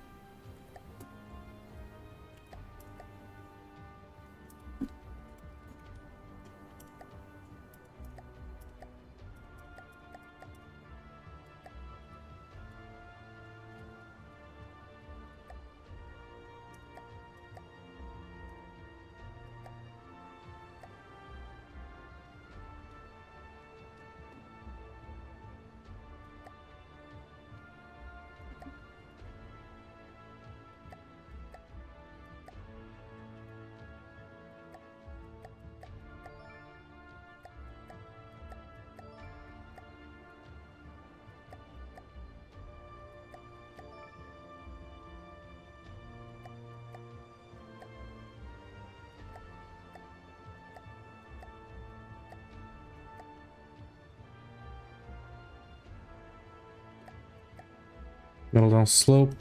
Middle down slope.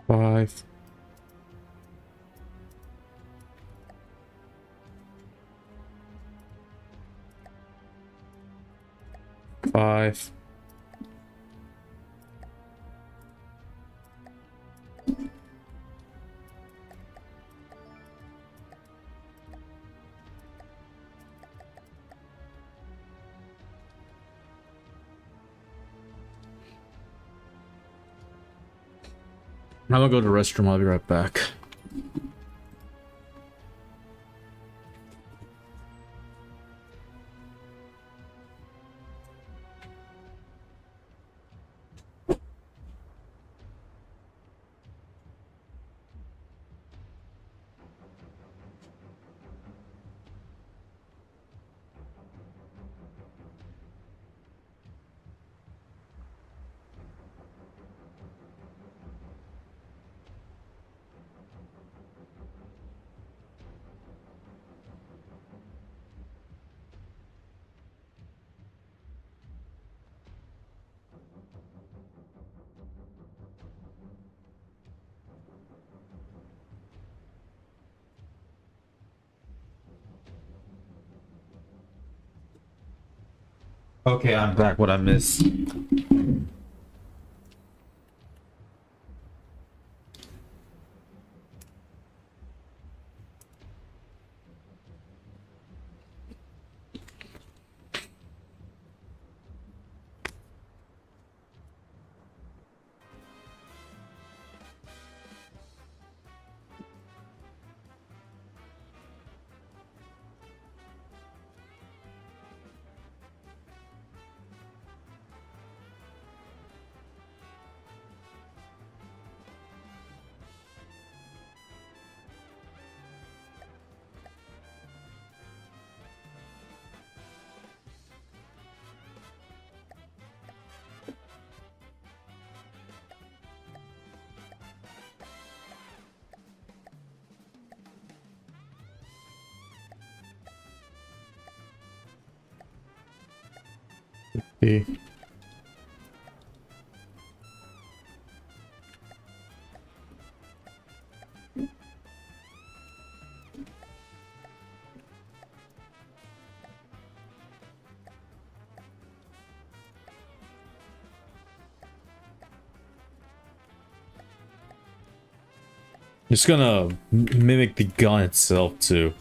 Five. Five. I'm gonna go to the restroom. I'll be right back. Okay, I'm back. What I missed? Okay. Just gonna mimic the gun itself too.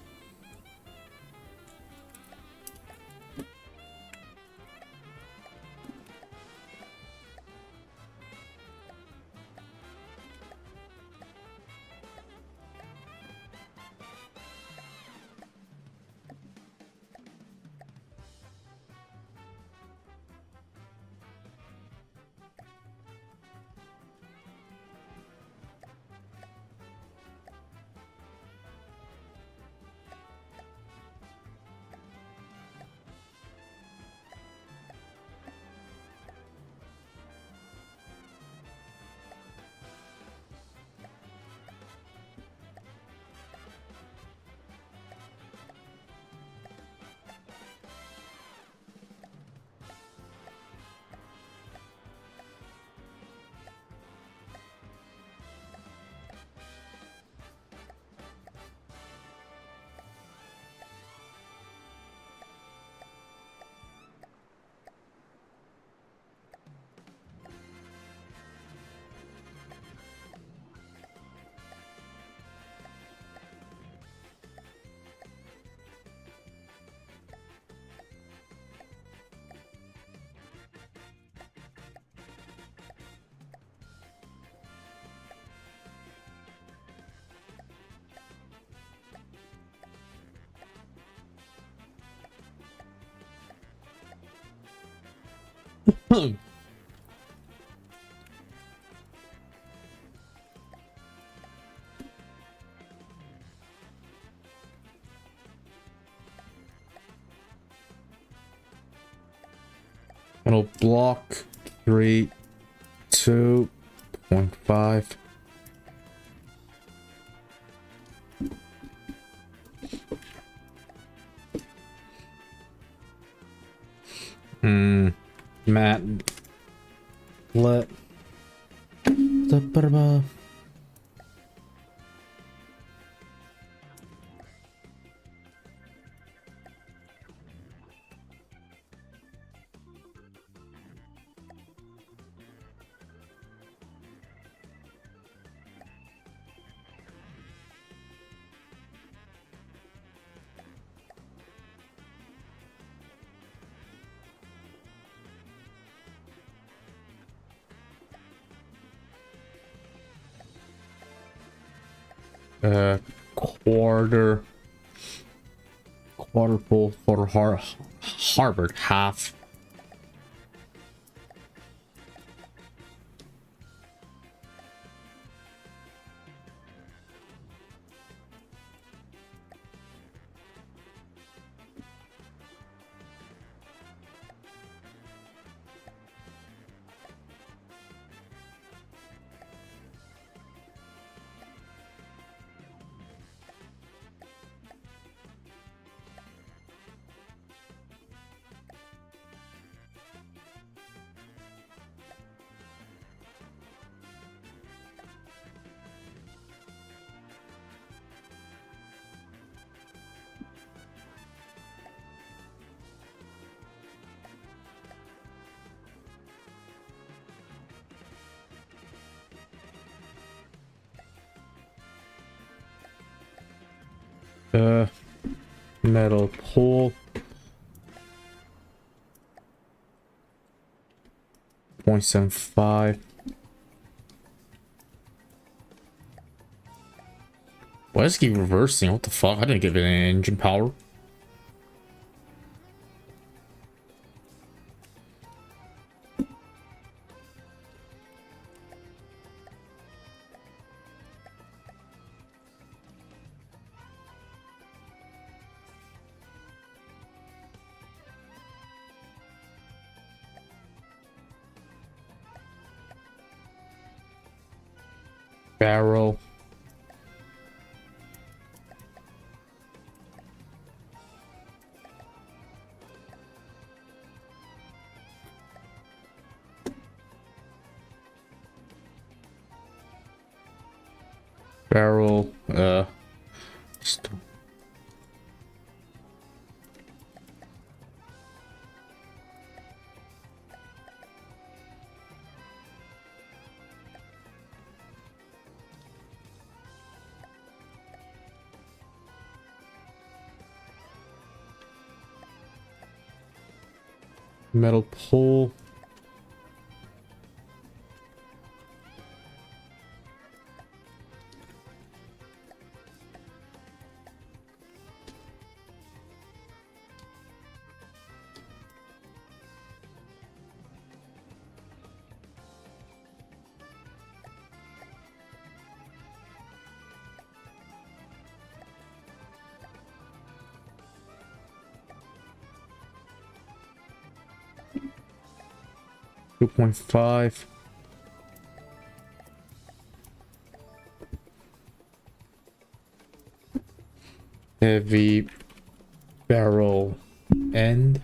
Metal block 3, 2.5. Matt, let the quarter pull for Harvard half. Metal pull 0.75. Why does it keep reversing? What the fuck? I didn't give it any engine power. Barrel. Barrel, metal pull. Two point five. Heavy barrel end.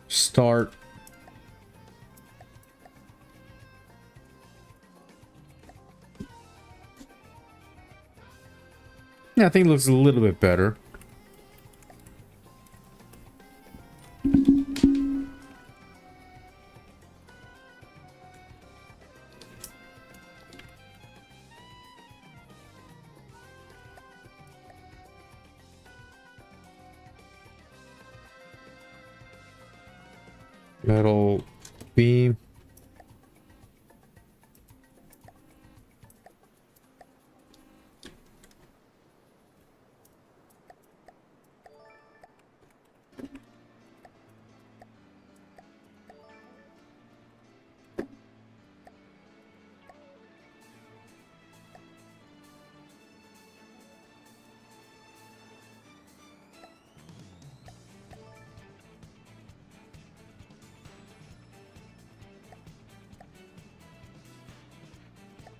Start. Yeah, I think it looks a little bit better. Metal beam.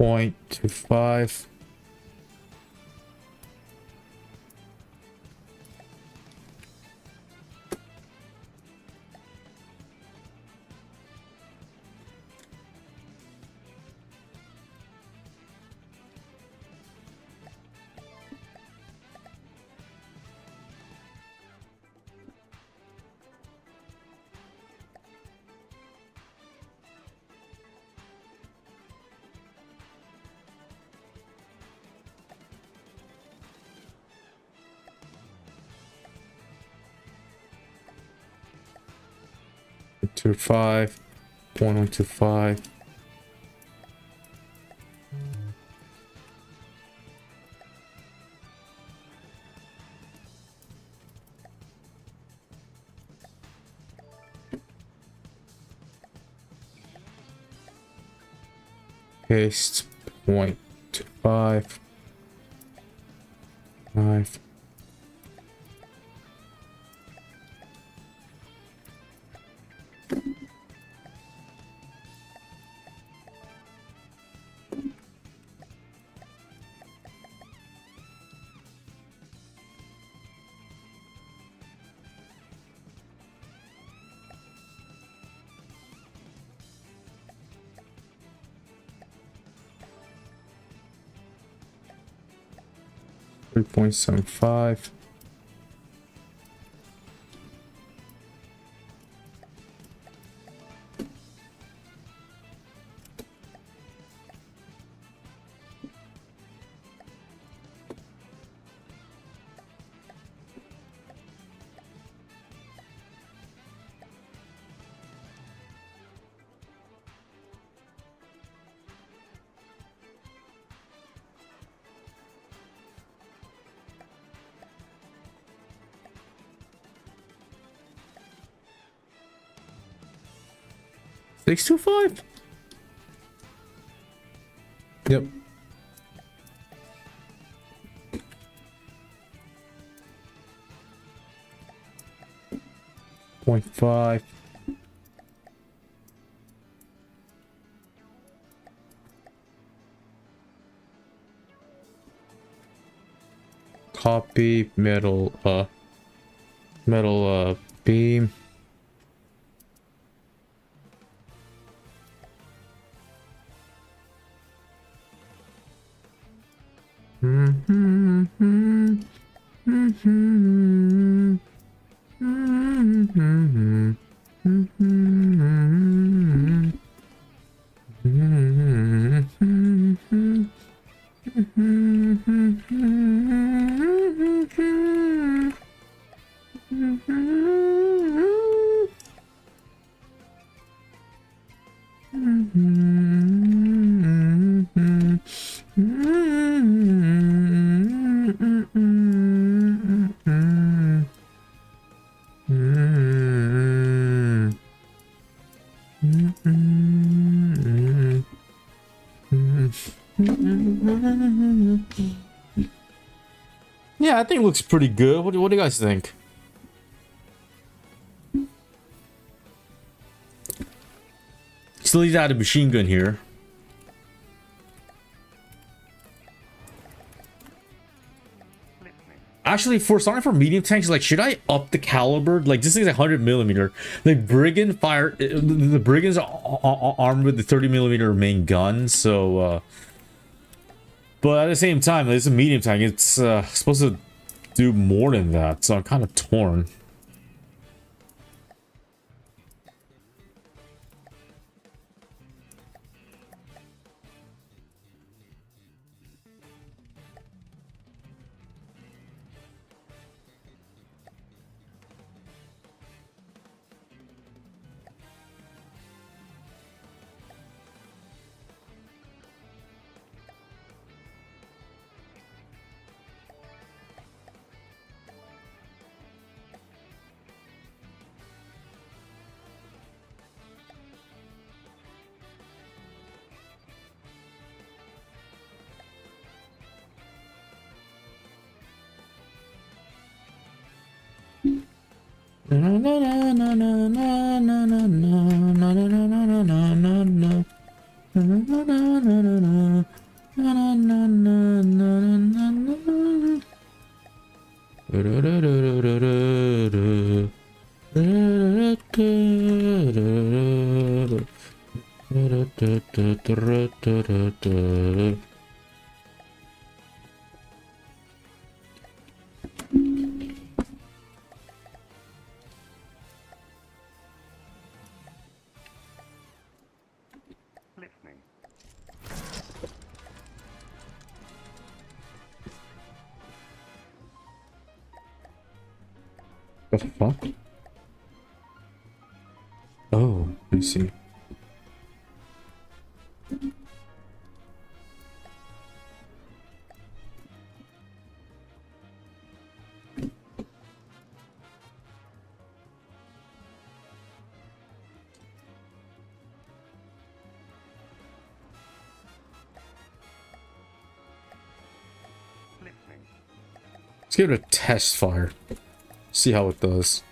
0.25. To 5.125. Paste 0.25. 5. Three point 75. Six two five. Yep. Point 5. Copy metal beam. Yeah, I think it looks pretty good. What do you guys think? Still need to add a machine gun here. Actually, for starting for medium tanks, like, should I up the caliber? Like, this thing's 100mm. Like, brigand fire, the brigands are armed with the 30mm main gun. So, but at the same time, it's a medium tank. It's supposed to do more than that. So I'm kind of torn. The fuck? Oh, I see. Let's give it a test fire. See how it does.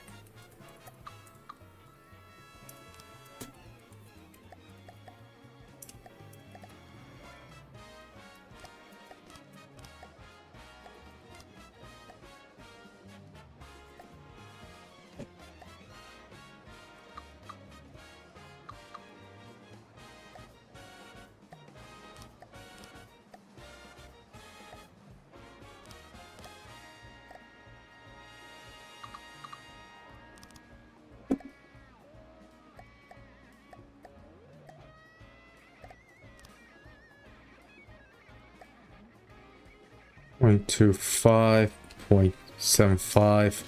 Point 25, 0.75.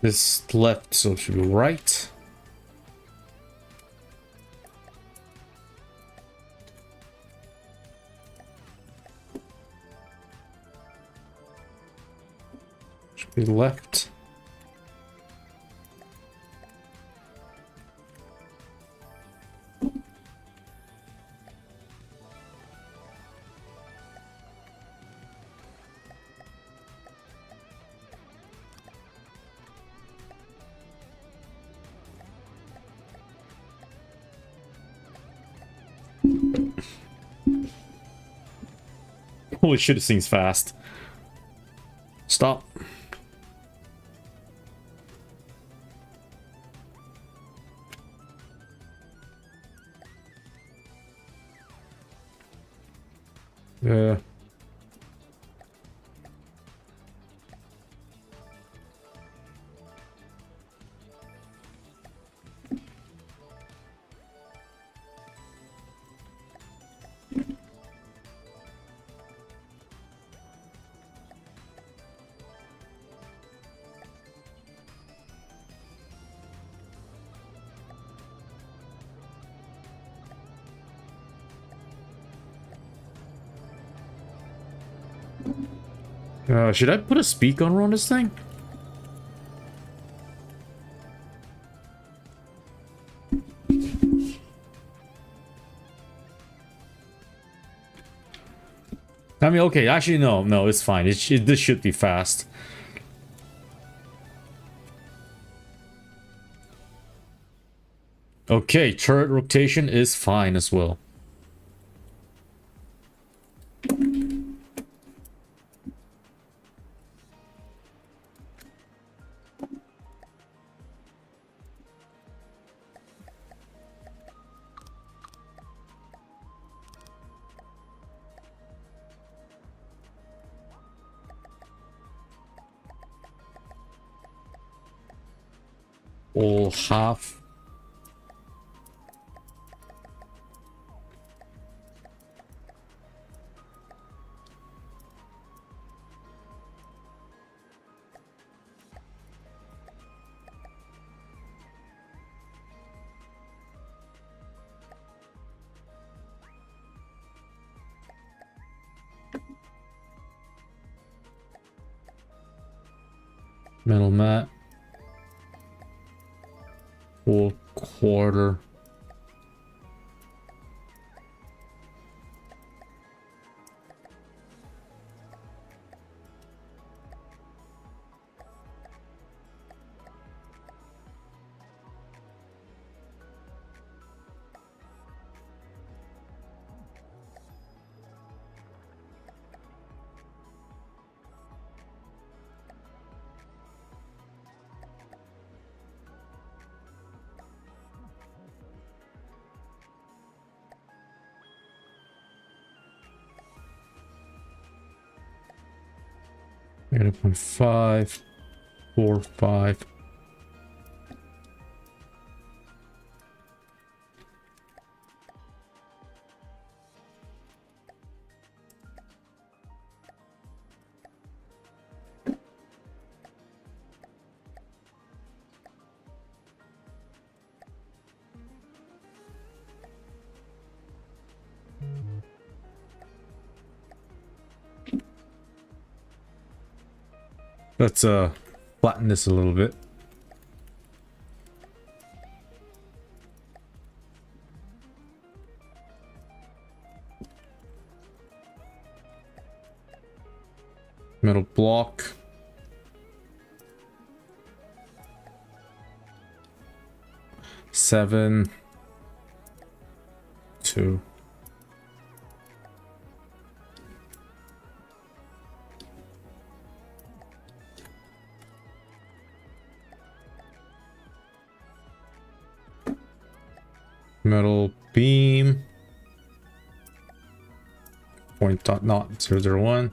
This left, so it should be right. Should be left. Holy shit, it seems fast. Stop. Yeah. Should I put a speak on this thing? I mean, okay, actually, no, it's fine. This should be fast. Okay, turret rotation is fine as well. All half. Metal mat. Full quarter. -0.5, 4, 5. Let's flatten this a little bit. Metal block. Seven. 2. Metal beam. Point dot not 001.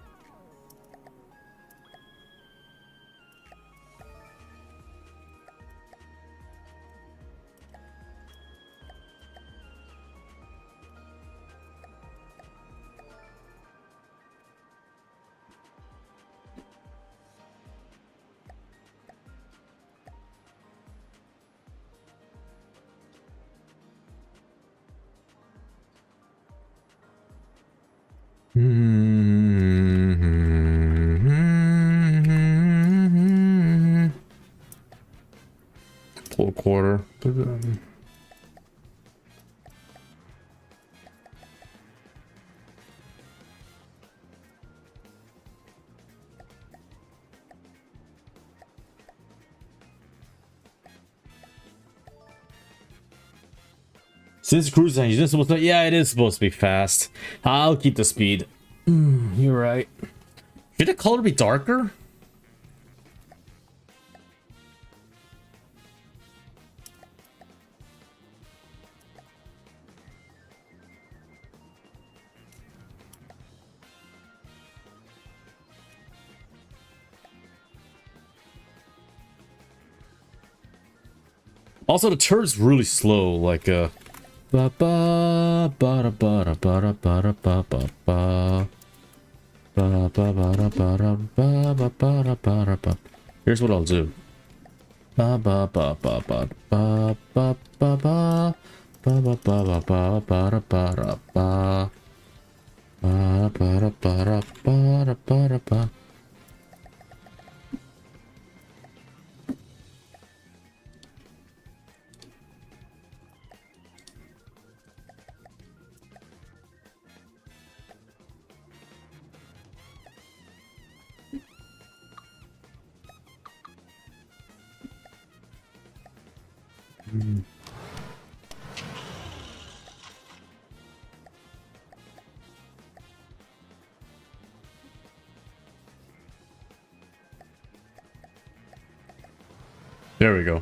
Full quarter. Since cruising, isn't supposed to. Yeah, it is supposed to be fast. I'll keep the speed. You're right. Should the color be darker? Also, the turn's really slow. Like ba ba ba da ba da ba da ba da ba ba ba. Ba ba ba da ba da ba ba ba da ba da ba. Here's what I'll do. Ba ba ba ba ba ba ba ba ba ba ba ba ba ba ba da ba da ba. Ba ba da ba da ba da ba da ba. There we go.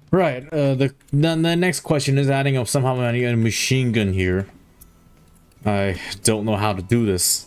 Right. The next question is adding up somehow I need a machine gun here. I don't know how to do this.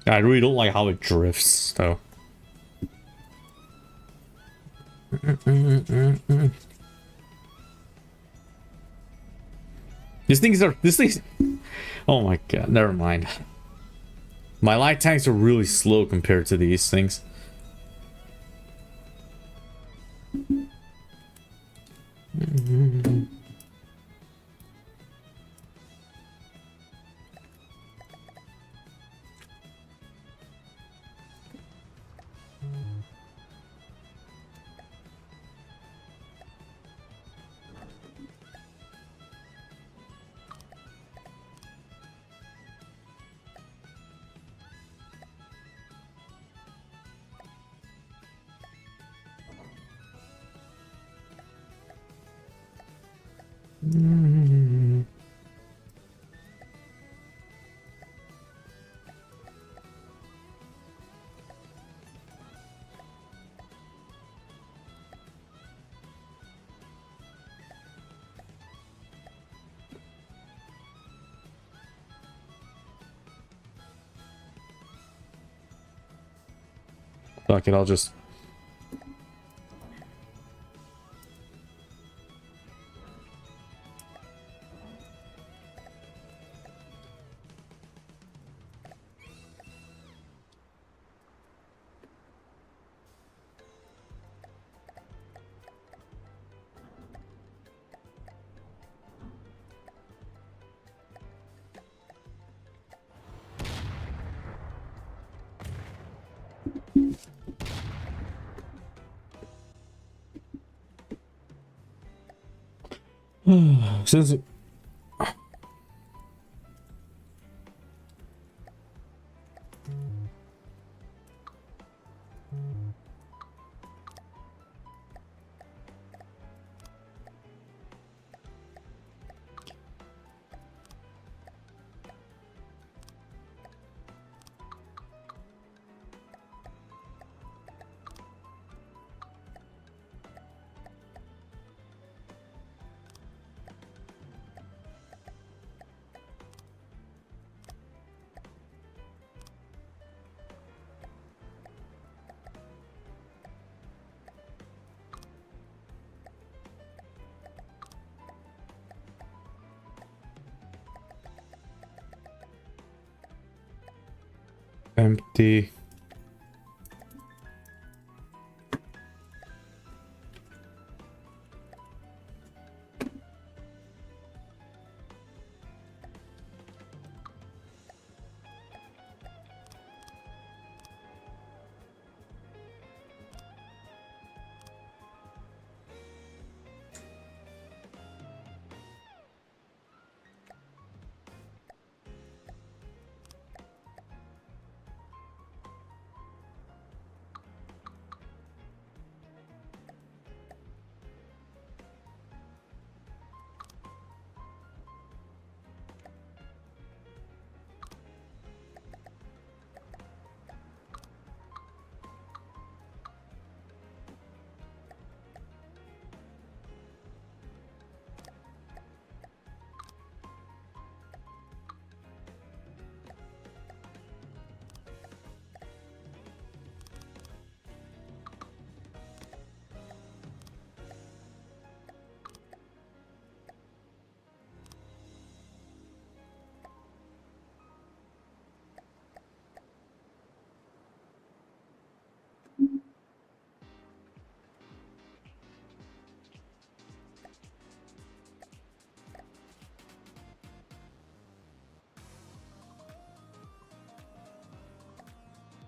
I really don't like how it drifts, though. These things. Oh my god, never mind. My light tanks are really slow compared to these things. Fuck it, I'll just... Since... Empty.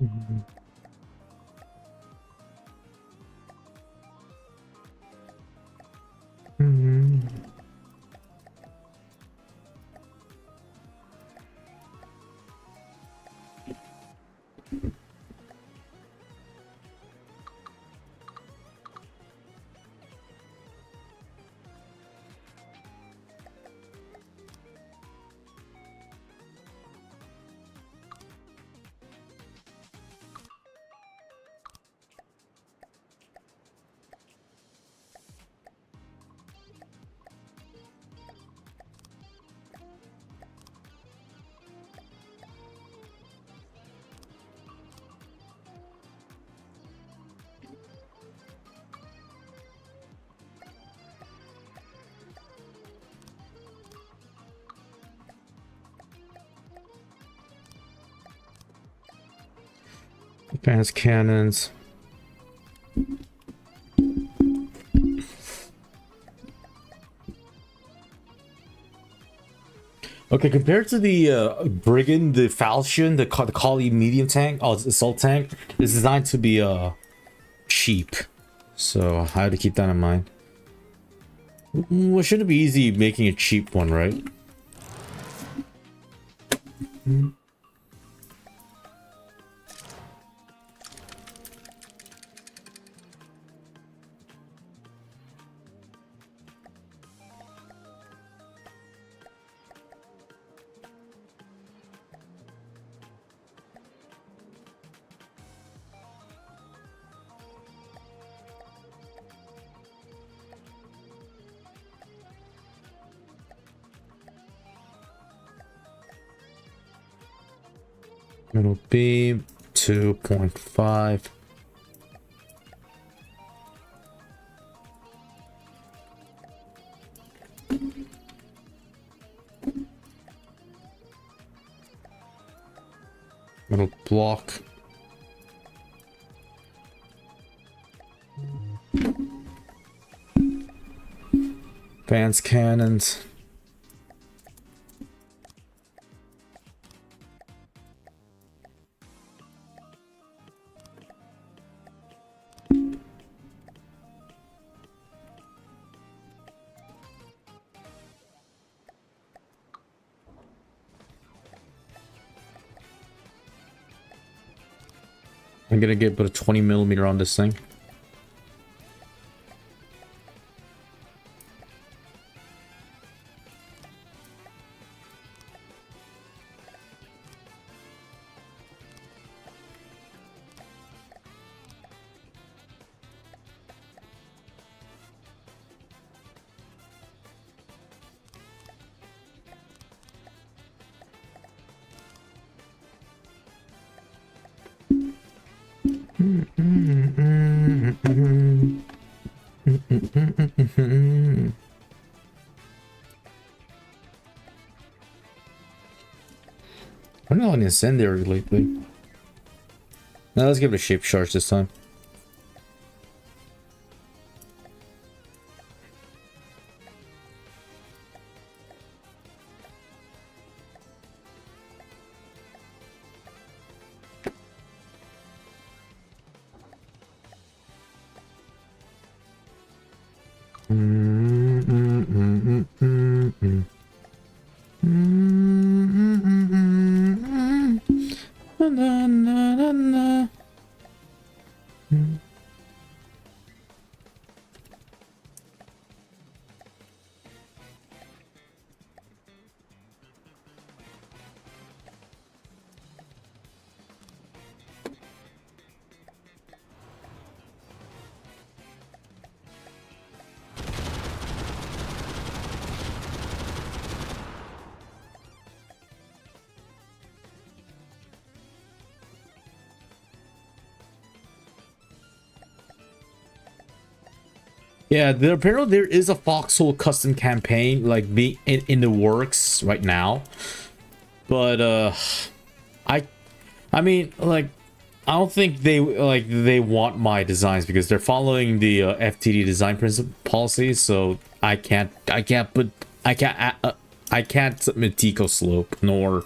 Mhm. Mhm. Advanced cannons. Okay, compared to the Brigand, the Falchion, the Kali medium tank, oh, assault tank, is designed to be cheap. So I have to keep that in mind. Well, it shouldn't be easy making a cheap one, right? Middle beam, 2.5. Middle block. Advanced cannons. I'm gonna get about a 20mm on this thing. I'm not an incendiary lately. Now let's give it a shape charge this time. Yeah, apparently there is a Foxhole custom campaign like being in the works right now. But I mean, like, I don't think they want my designs because they're following the FTD design principle policy. So I can't submit Deco Slope nor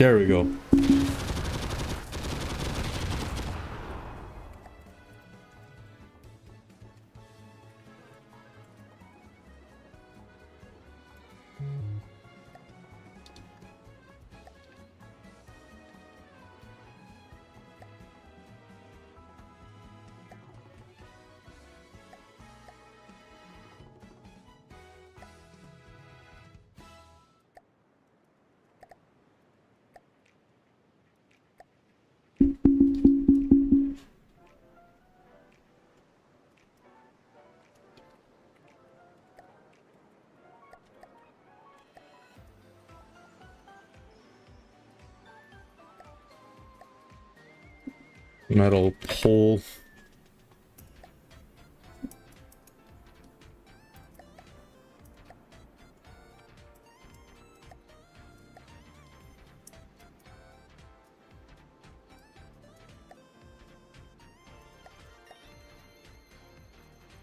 There we go. Metal pole.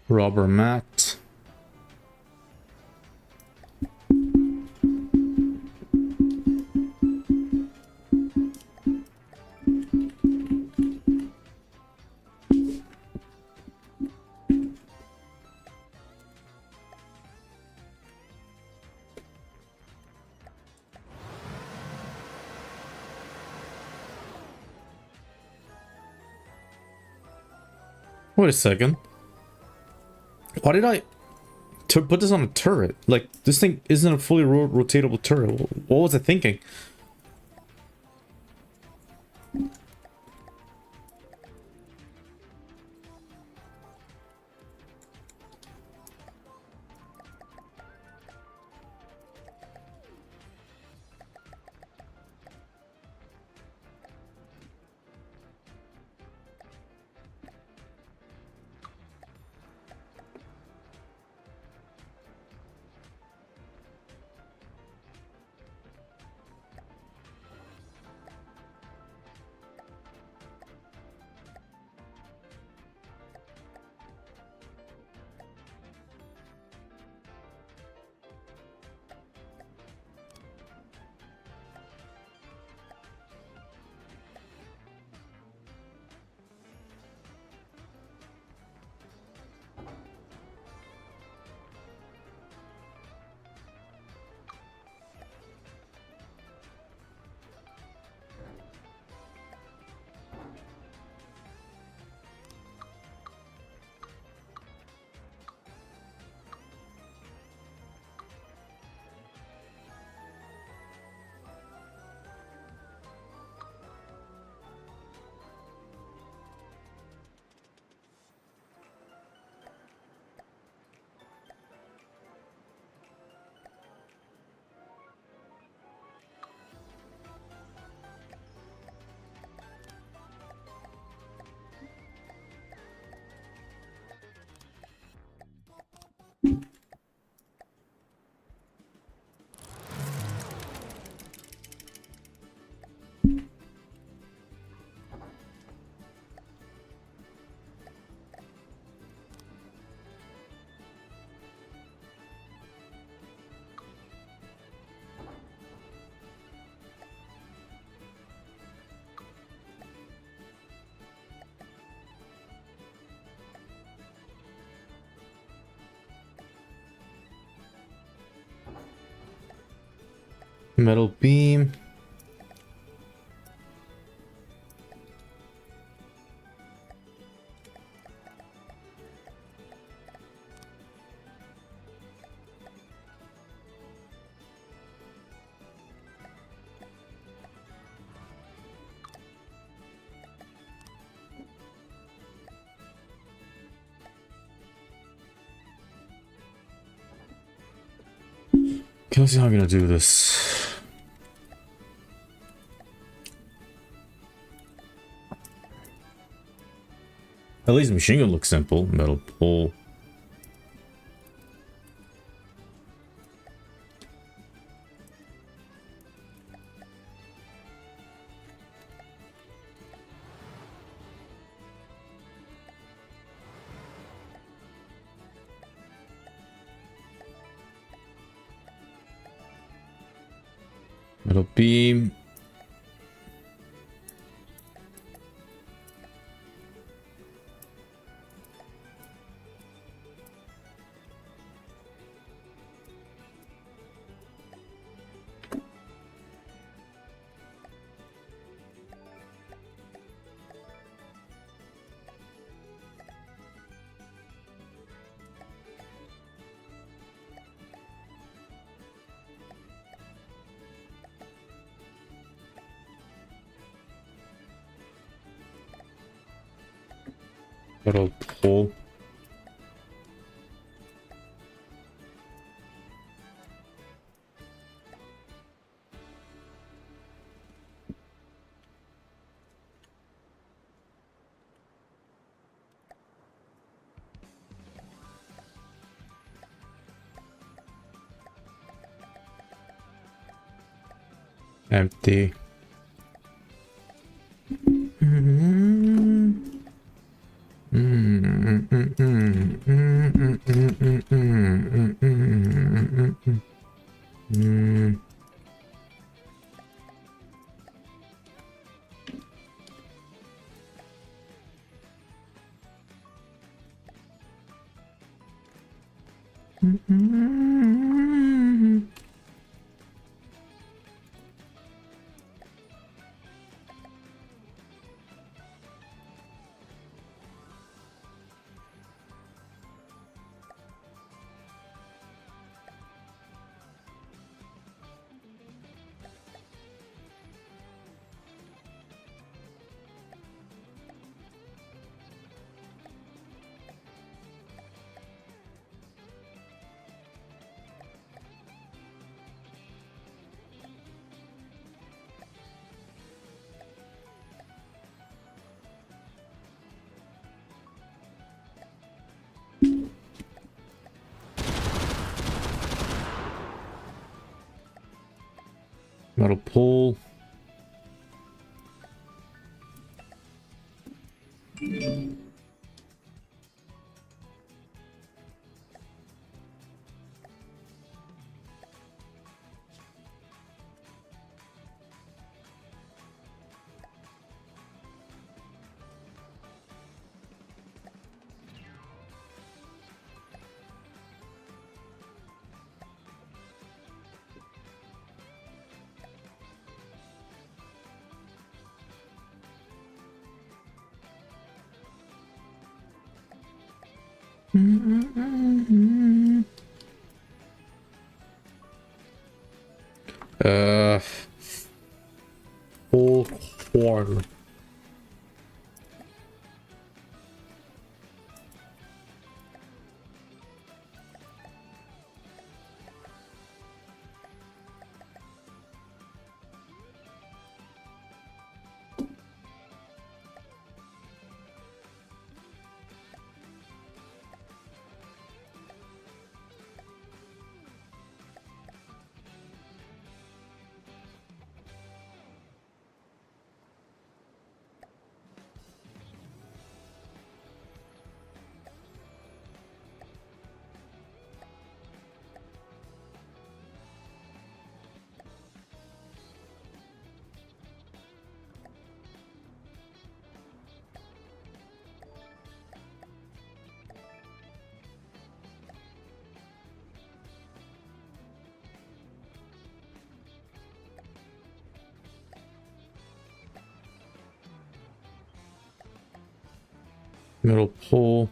Rubber mat. Wait a second. Why did I put this on a turret? Like, this thing isn't a fully rotatable turret. What was I thinking? Metal beam. Okay, let's see how I'm gonna do this. At least the machine gun looks simple. Metal pole. Metal beam. Little pull. Empty. Metal pole. Uh, full quarter. Middle pole.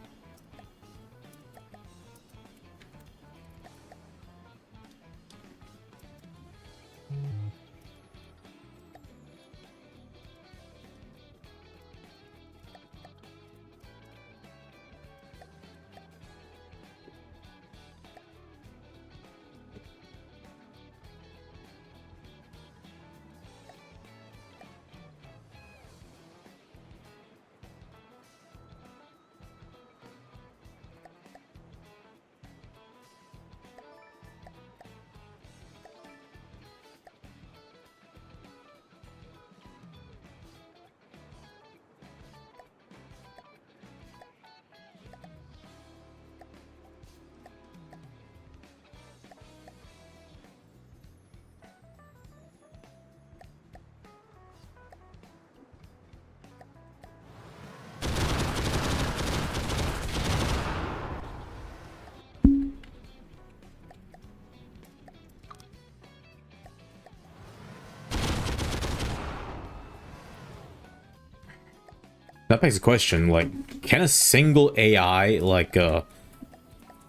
That begs a question, like, can a single AI, like,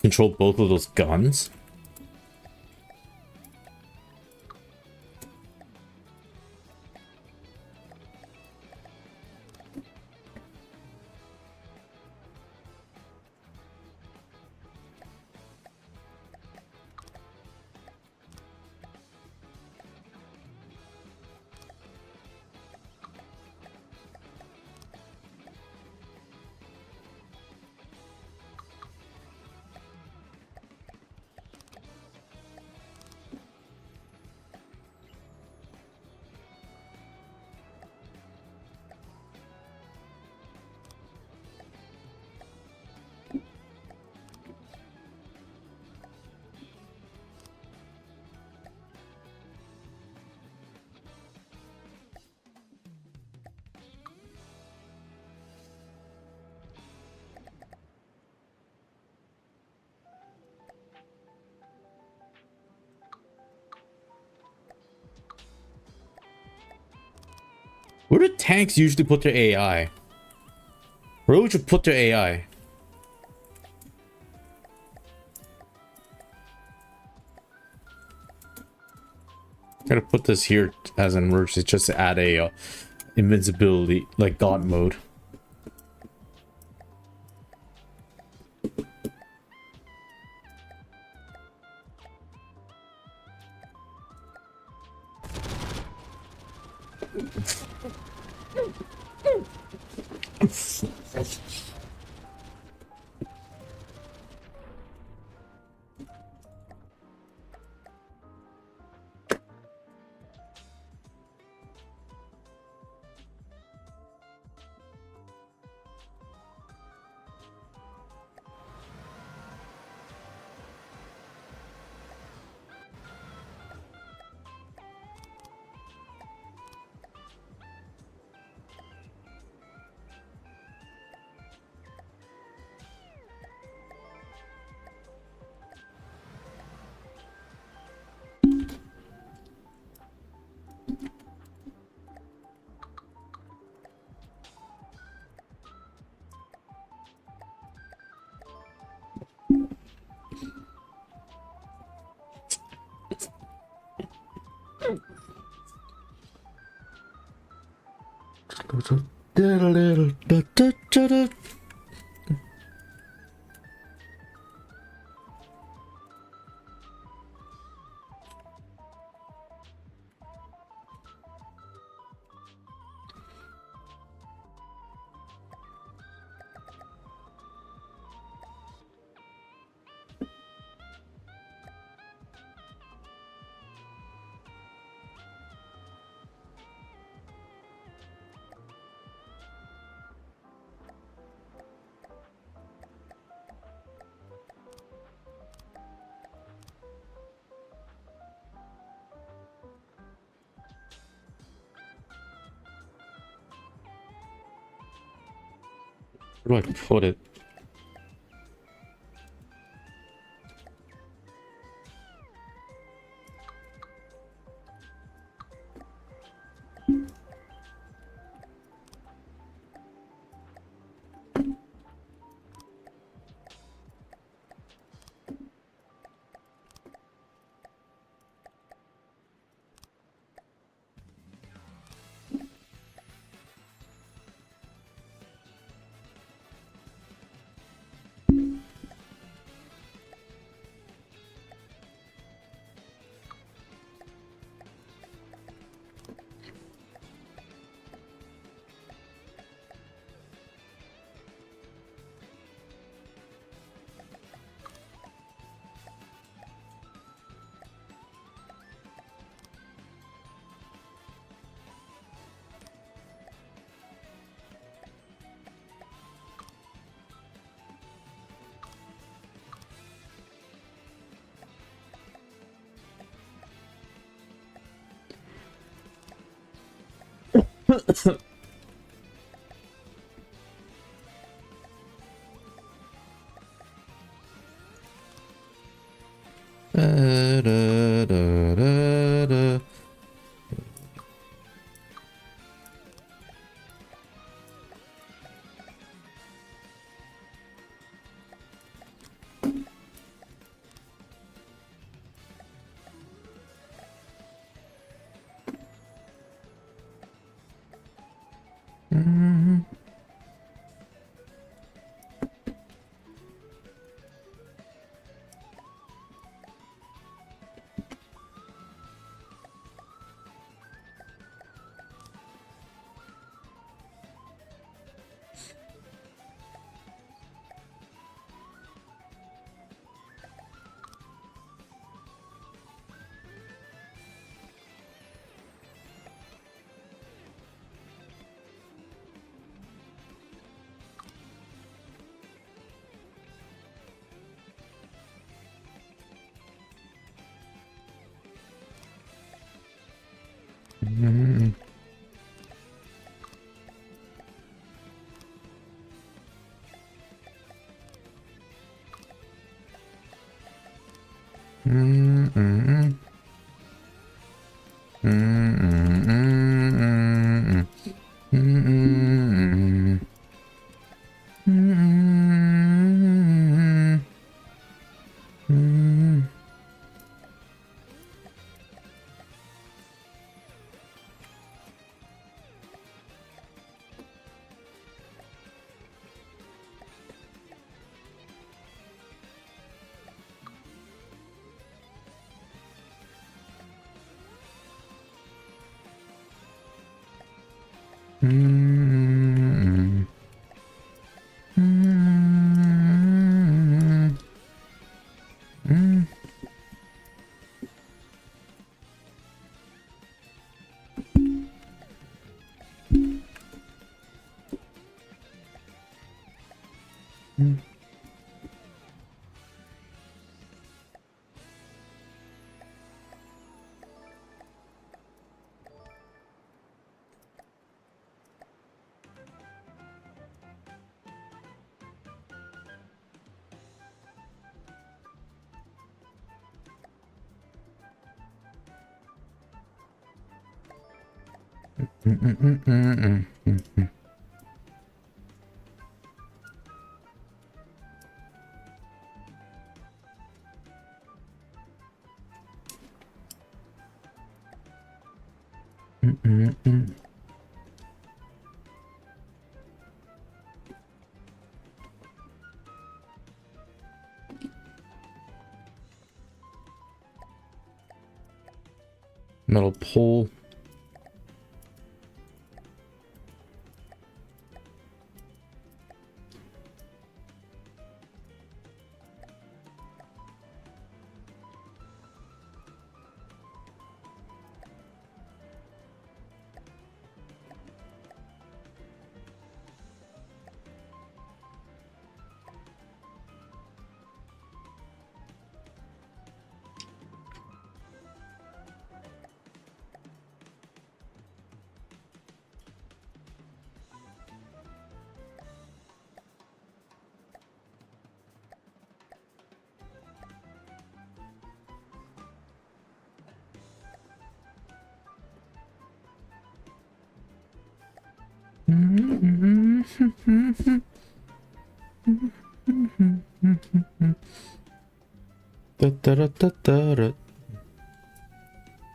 control both of those guns? Where do tanks usually put their AI? Where would you put their AI? Gotta put this here as an emergency just to add a invincibility, like God mode. Where do I put it? Da, da, da, da, da. Mhm. Mhm. Mhm. Mhm. Mhm. Mhm. Metal pole.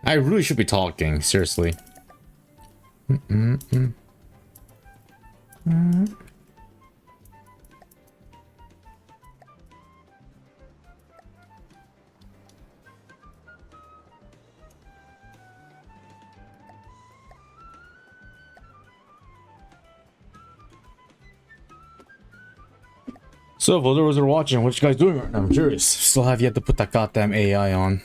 I really should be talking, seriously. So, for those that are watching, what you guys doing right now? I'm curious. Still have yet to put that goddamn AI on.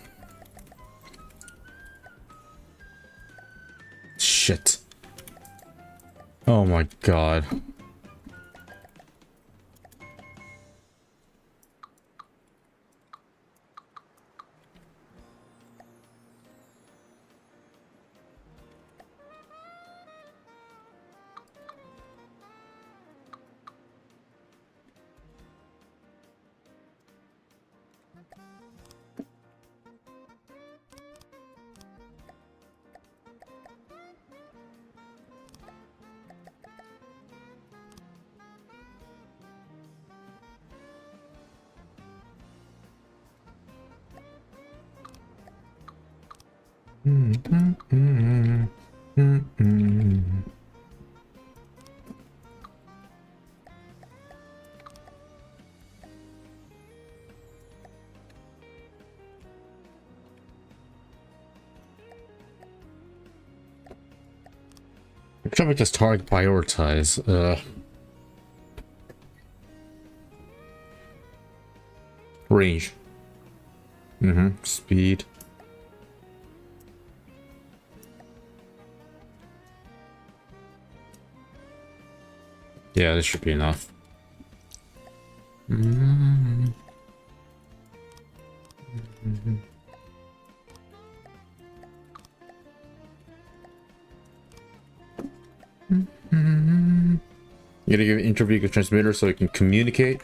Shit. Oh my god. I'm trying to make this target prioritize. Range. Speed. Yeah, this should be enough. You gotta give interview a transmitter so it can communicate.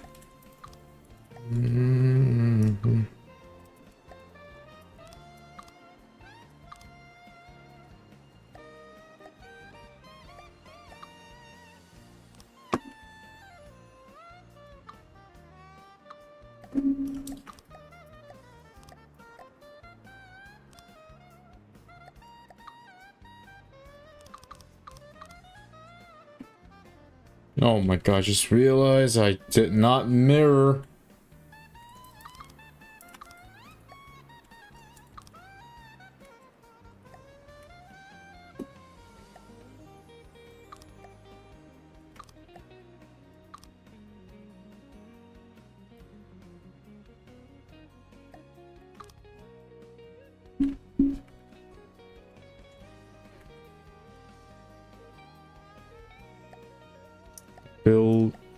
Oh my god, just realized I did not mirror.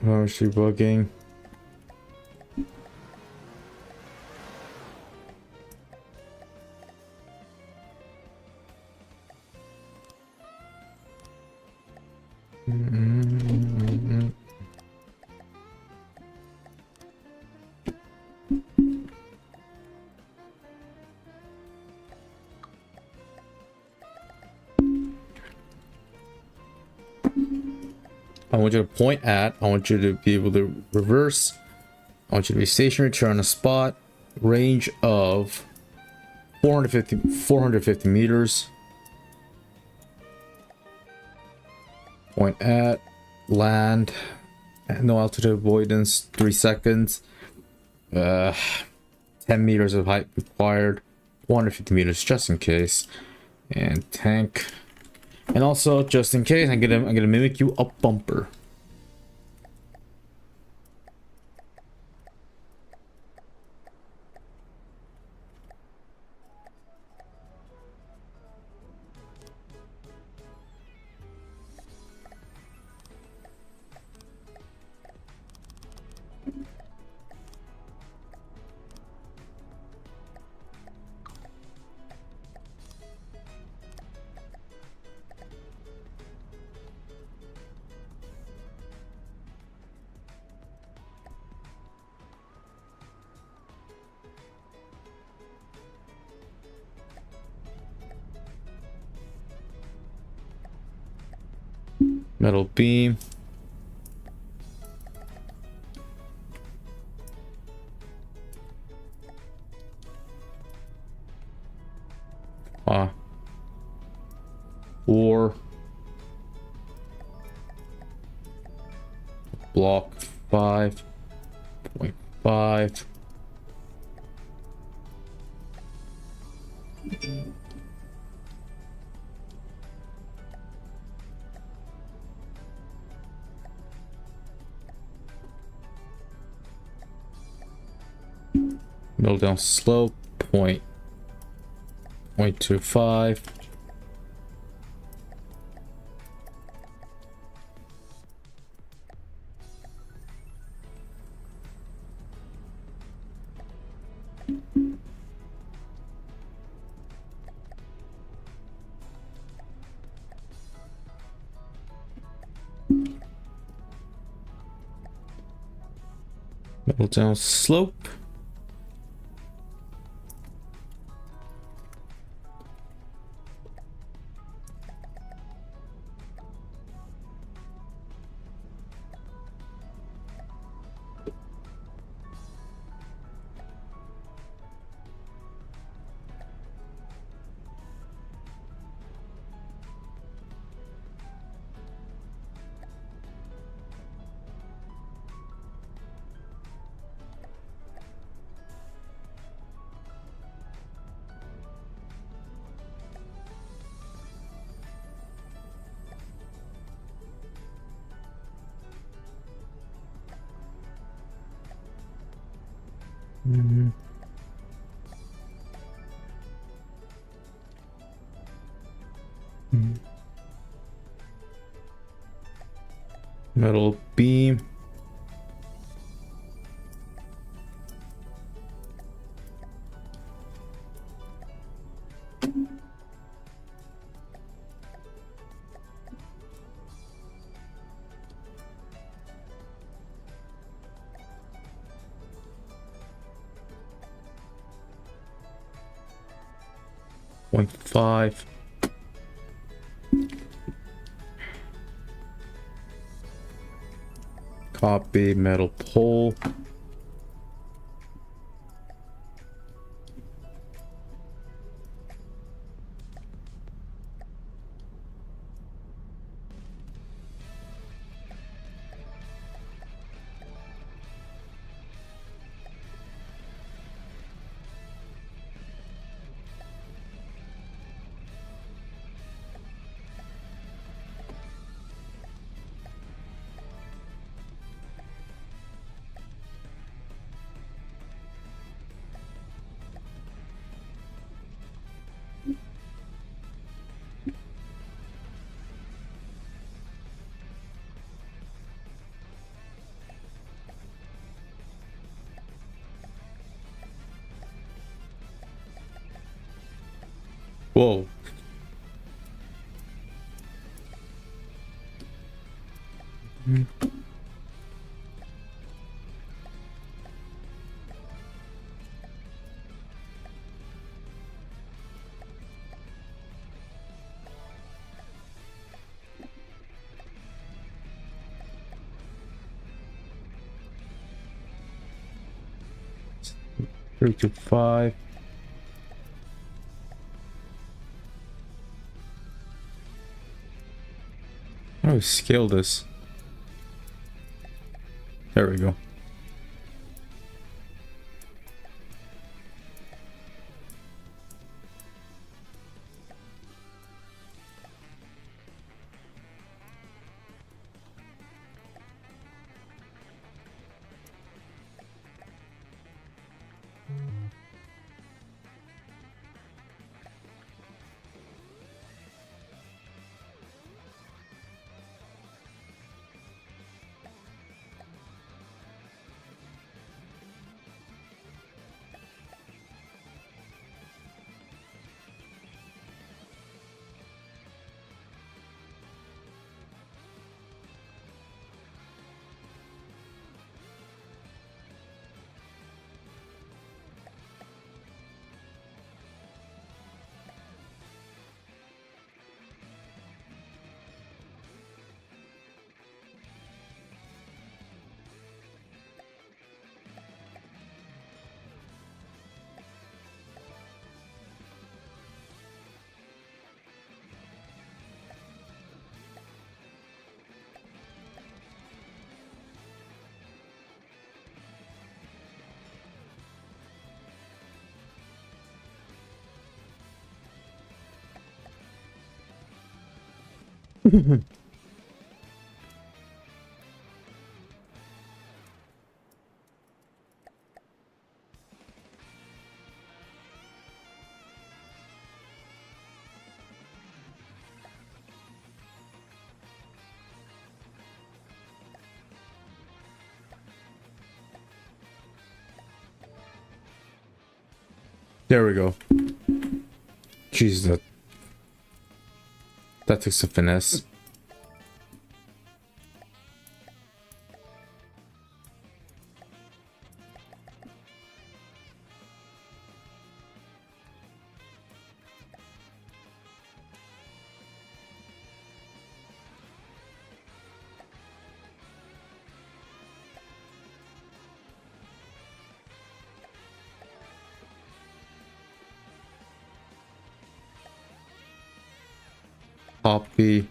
Why is she bugging? I want you to point at, I want you to be able to reverse, I want you to be stationary, turn on a spot, range of 450 meters. Point at, land, no altitude avoidance, 3 seconds, 10 meters of height required, 150 meters just in case, and tank. And also, just in case, I'm gonna mimic you up bumper. Metal beam. Or block 5.5. Middle down slope, 0.25. Middle down slope. Metal beam. Point 5. Copy metal pole. Whoa. Three to five. How do we scale this? There we go. There we go. Jeez, that takes some finesse. Copy,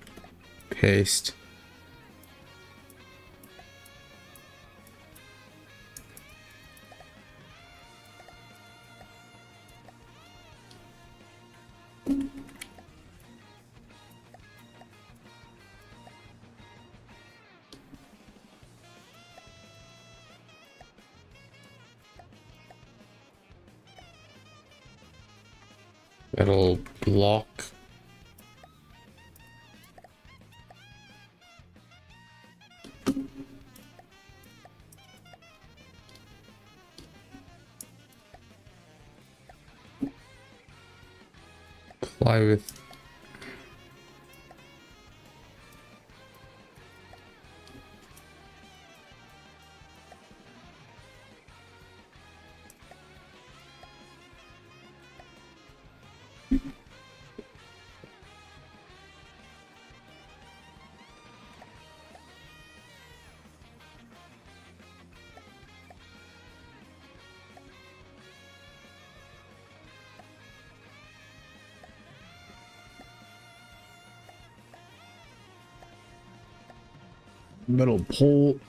paste. It'll block. Apply with metal pole.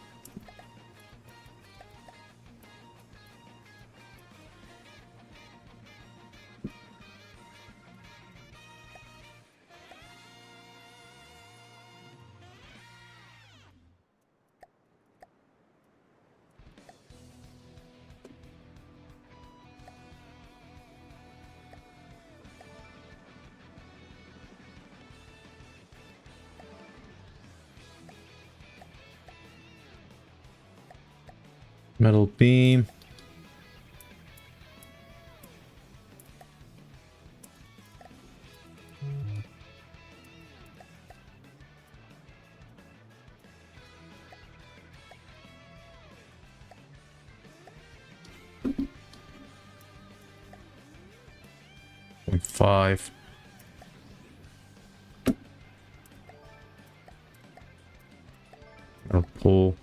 Metal beam. 3.5. Or pull.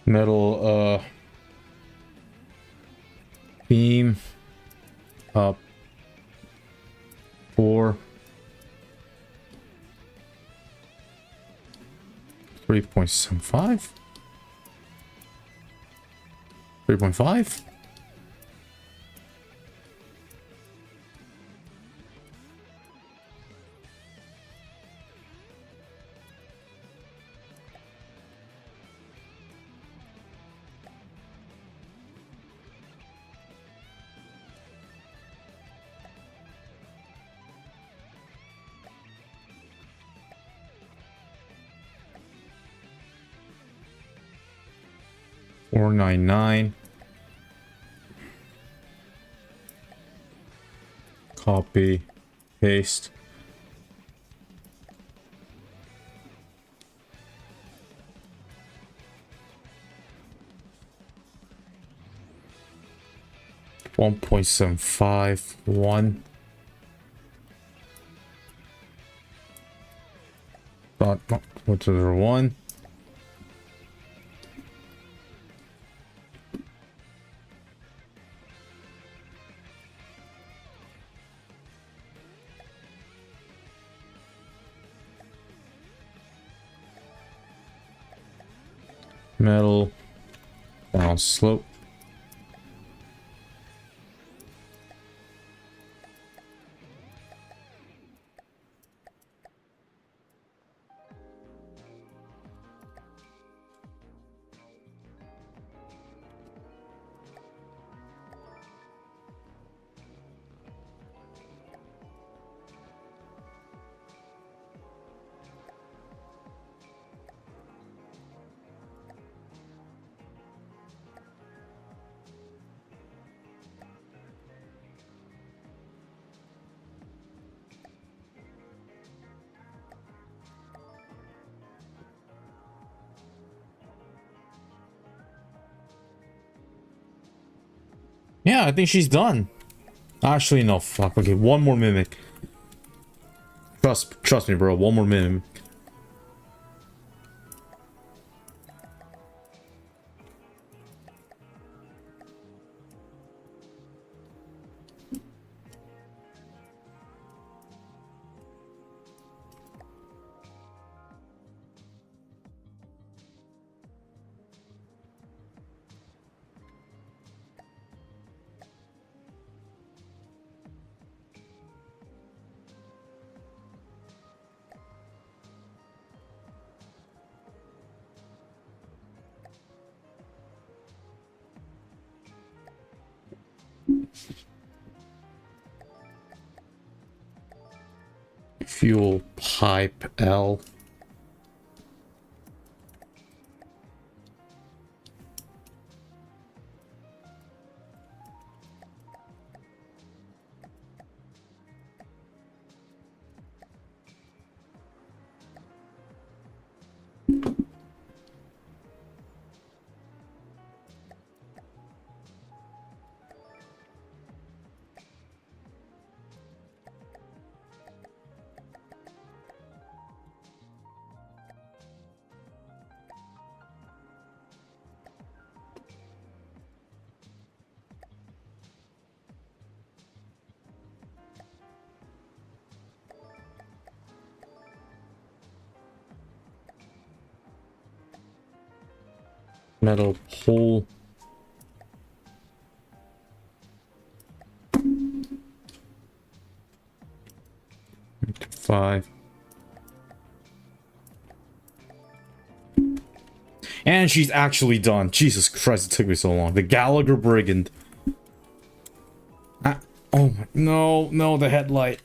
Metal, beam up 4, 3.75, 3.5. $4.99. Copy, paste. $1.751. What's the other one? Metal down slope. Yeah, I think she's done. Actually, no, fuck. Okay, one more mimic. Trust me, bro. One more mimic. Fuel pipe L. Metal pole. Five. And she's actually done. Jesus Christ, it took me so long. The Gallagher Brigand. Oh my, no, the headlight.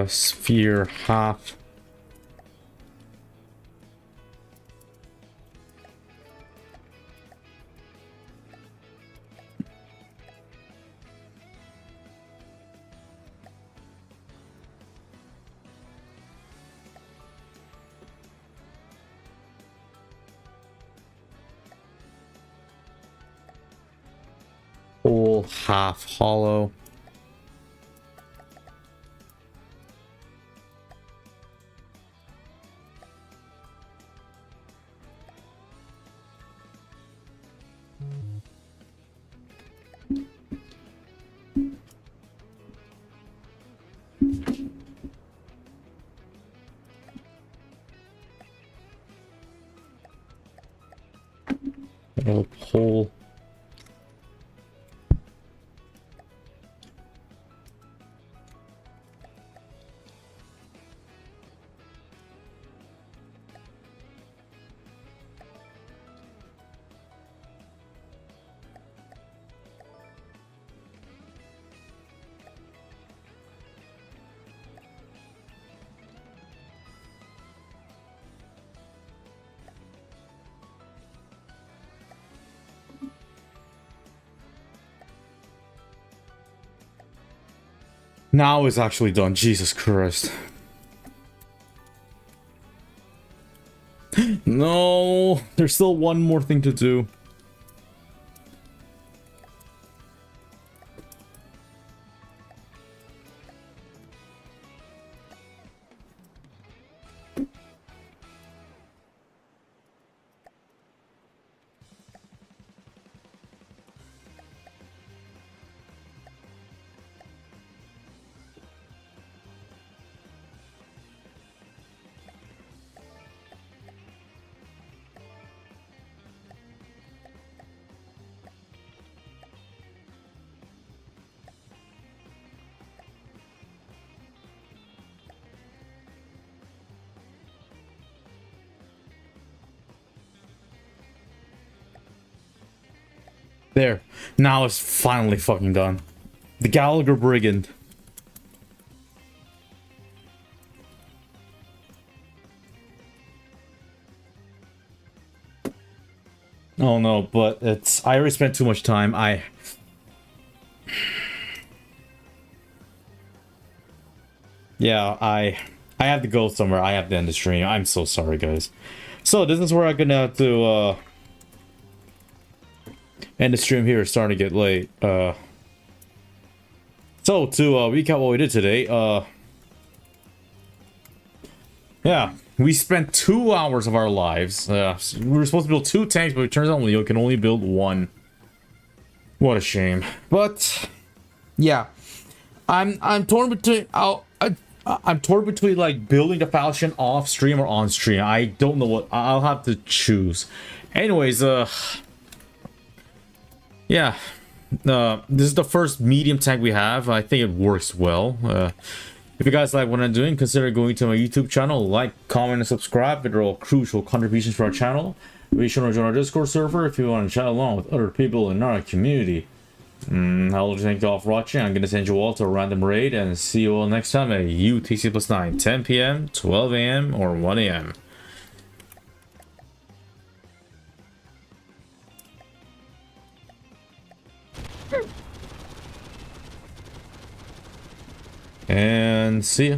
Sphere half. Whole, half, hollow. Whole. Now it's actually done. Jesus Christ. No, there's still one more thing to do. There. Now it's finally fucking done. The Gallagher Brigand. Oh no, but it's... I already spent too much time. Yeah, I have to go somewhere. I have to end the stream. I'm so sorry, guys. So, this is where I'm gonna have to, end the stream here. It's starting to get late. So, to recap what we did today, yeah, we spent 2 hours of our lives. We were supposed to build 2 tanks, but it turns out we can only build 1. What a shame. But yeah, I'm torn between I'm torn between like building the Falchion off stream or on stream. I don't know what I'll have to choose. Anyways, yeah, this is the first medium tank we have. I think it works well. If you guys like what I'm doing, consider going to my YouTube channel, like, comment, and subscribe. They're all crucial contributions to our channel. Be sure to join our Discord server if you want to chat along with other people in our community. I'll thank you all for watching. I'm going to send you all to a random raid and see you all next time at UTC+9, 10 p.m., 12 a.m., or 1 a.m. And see ya.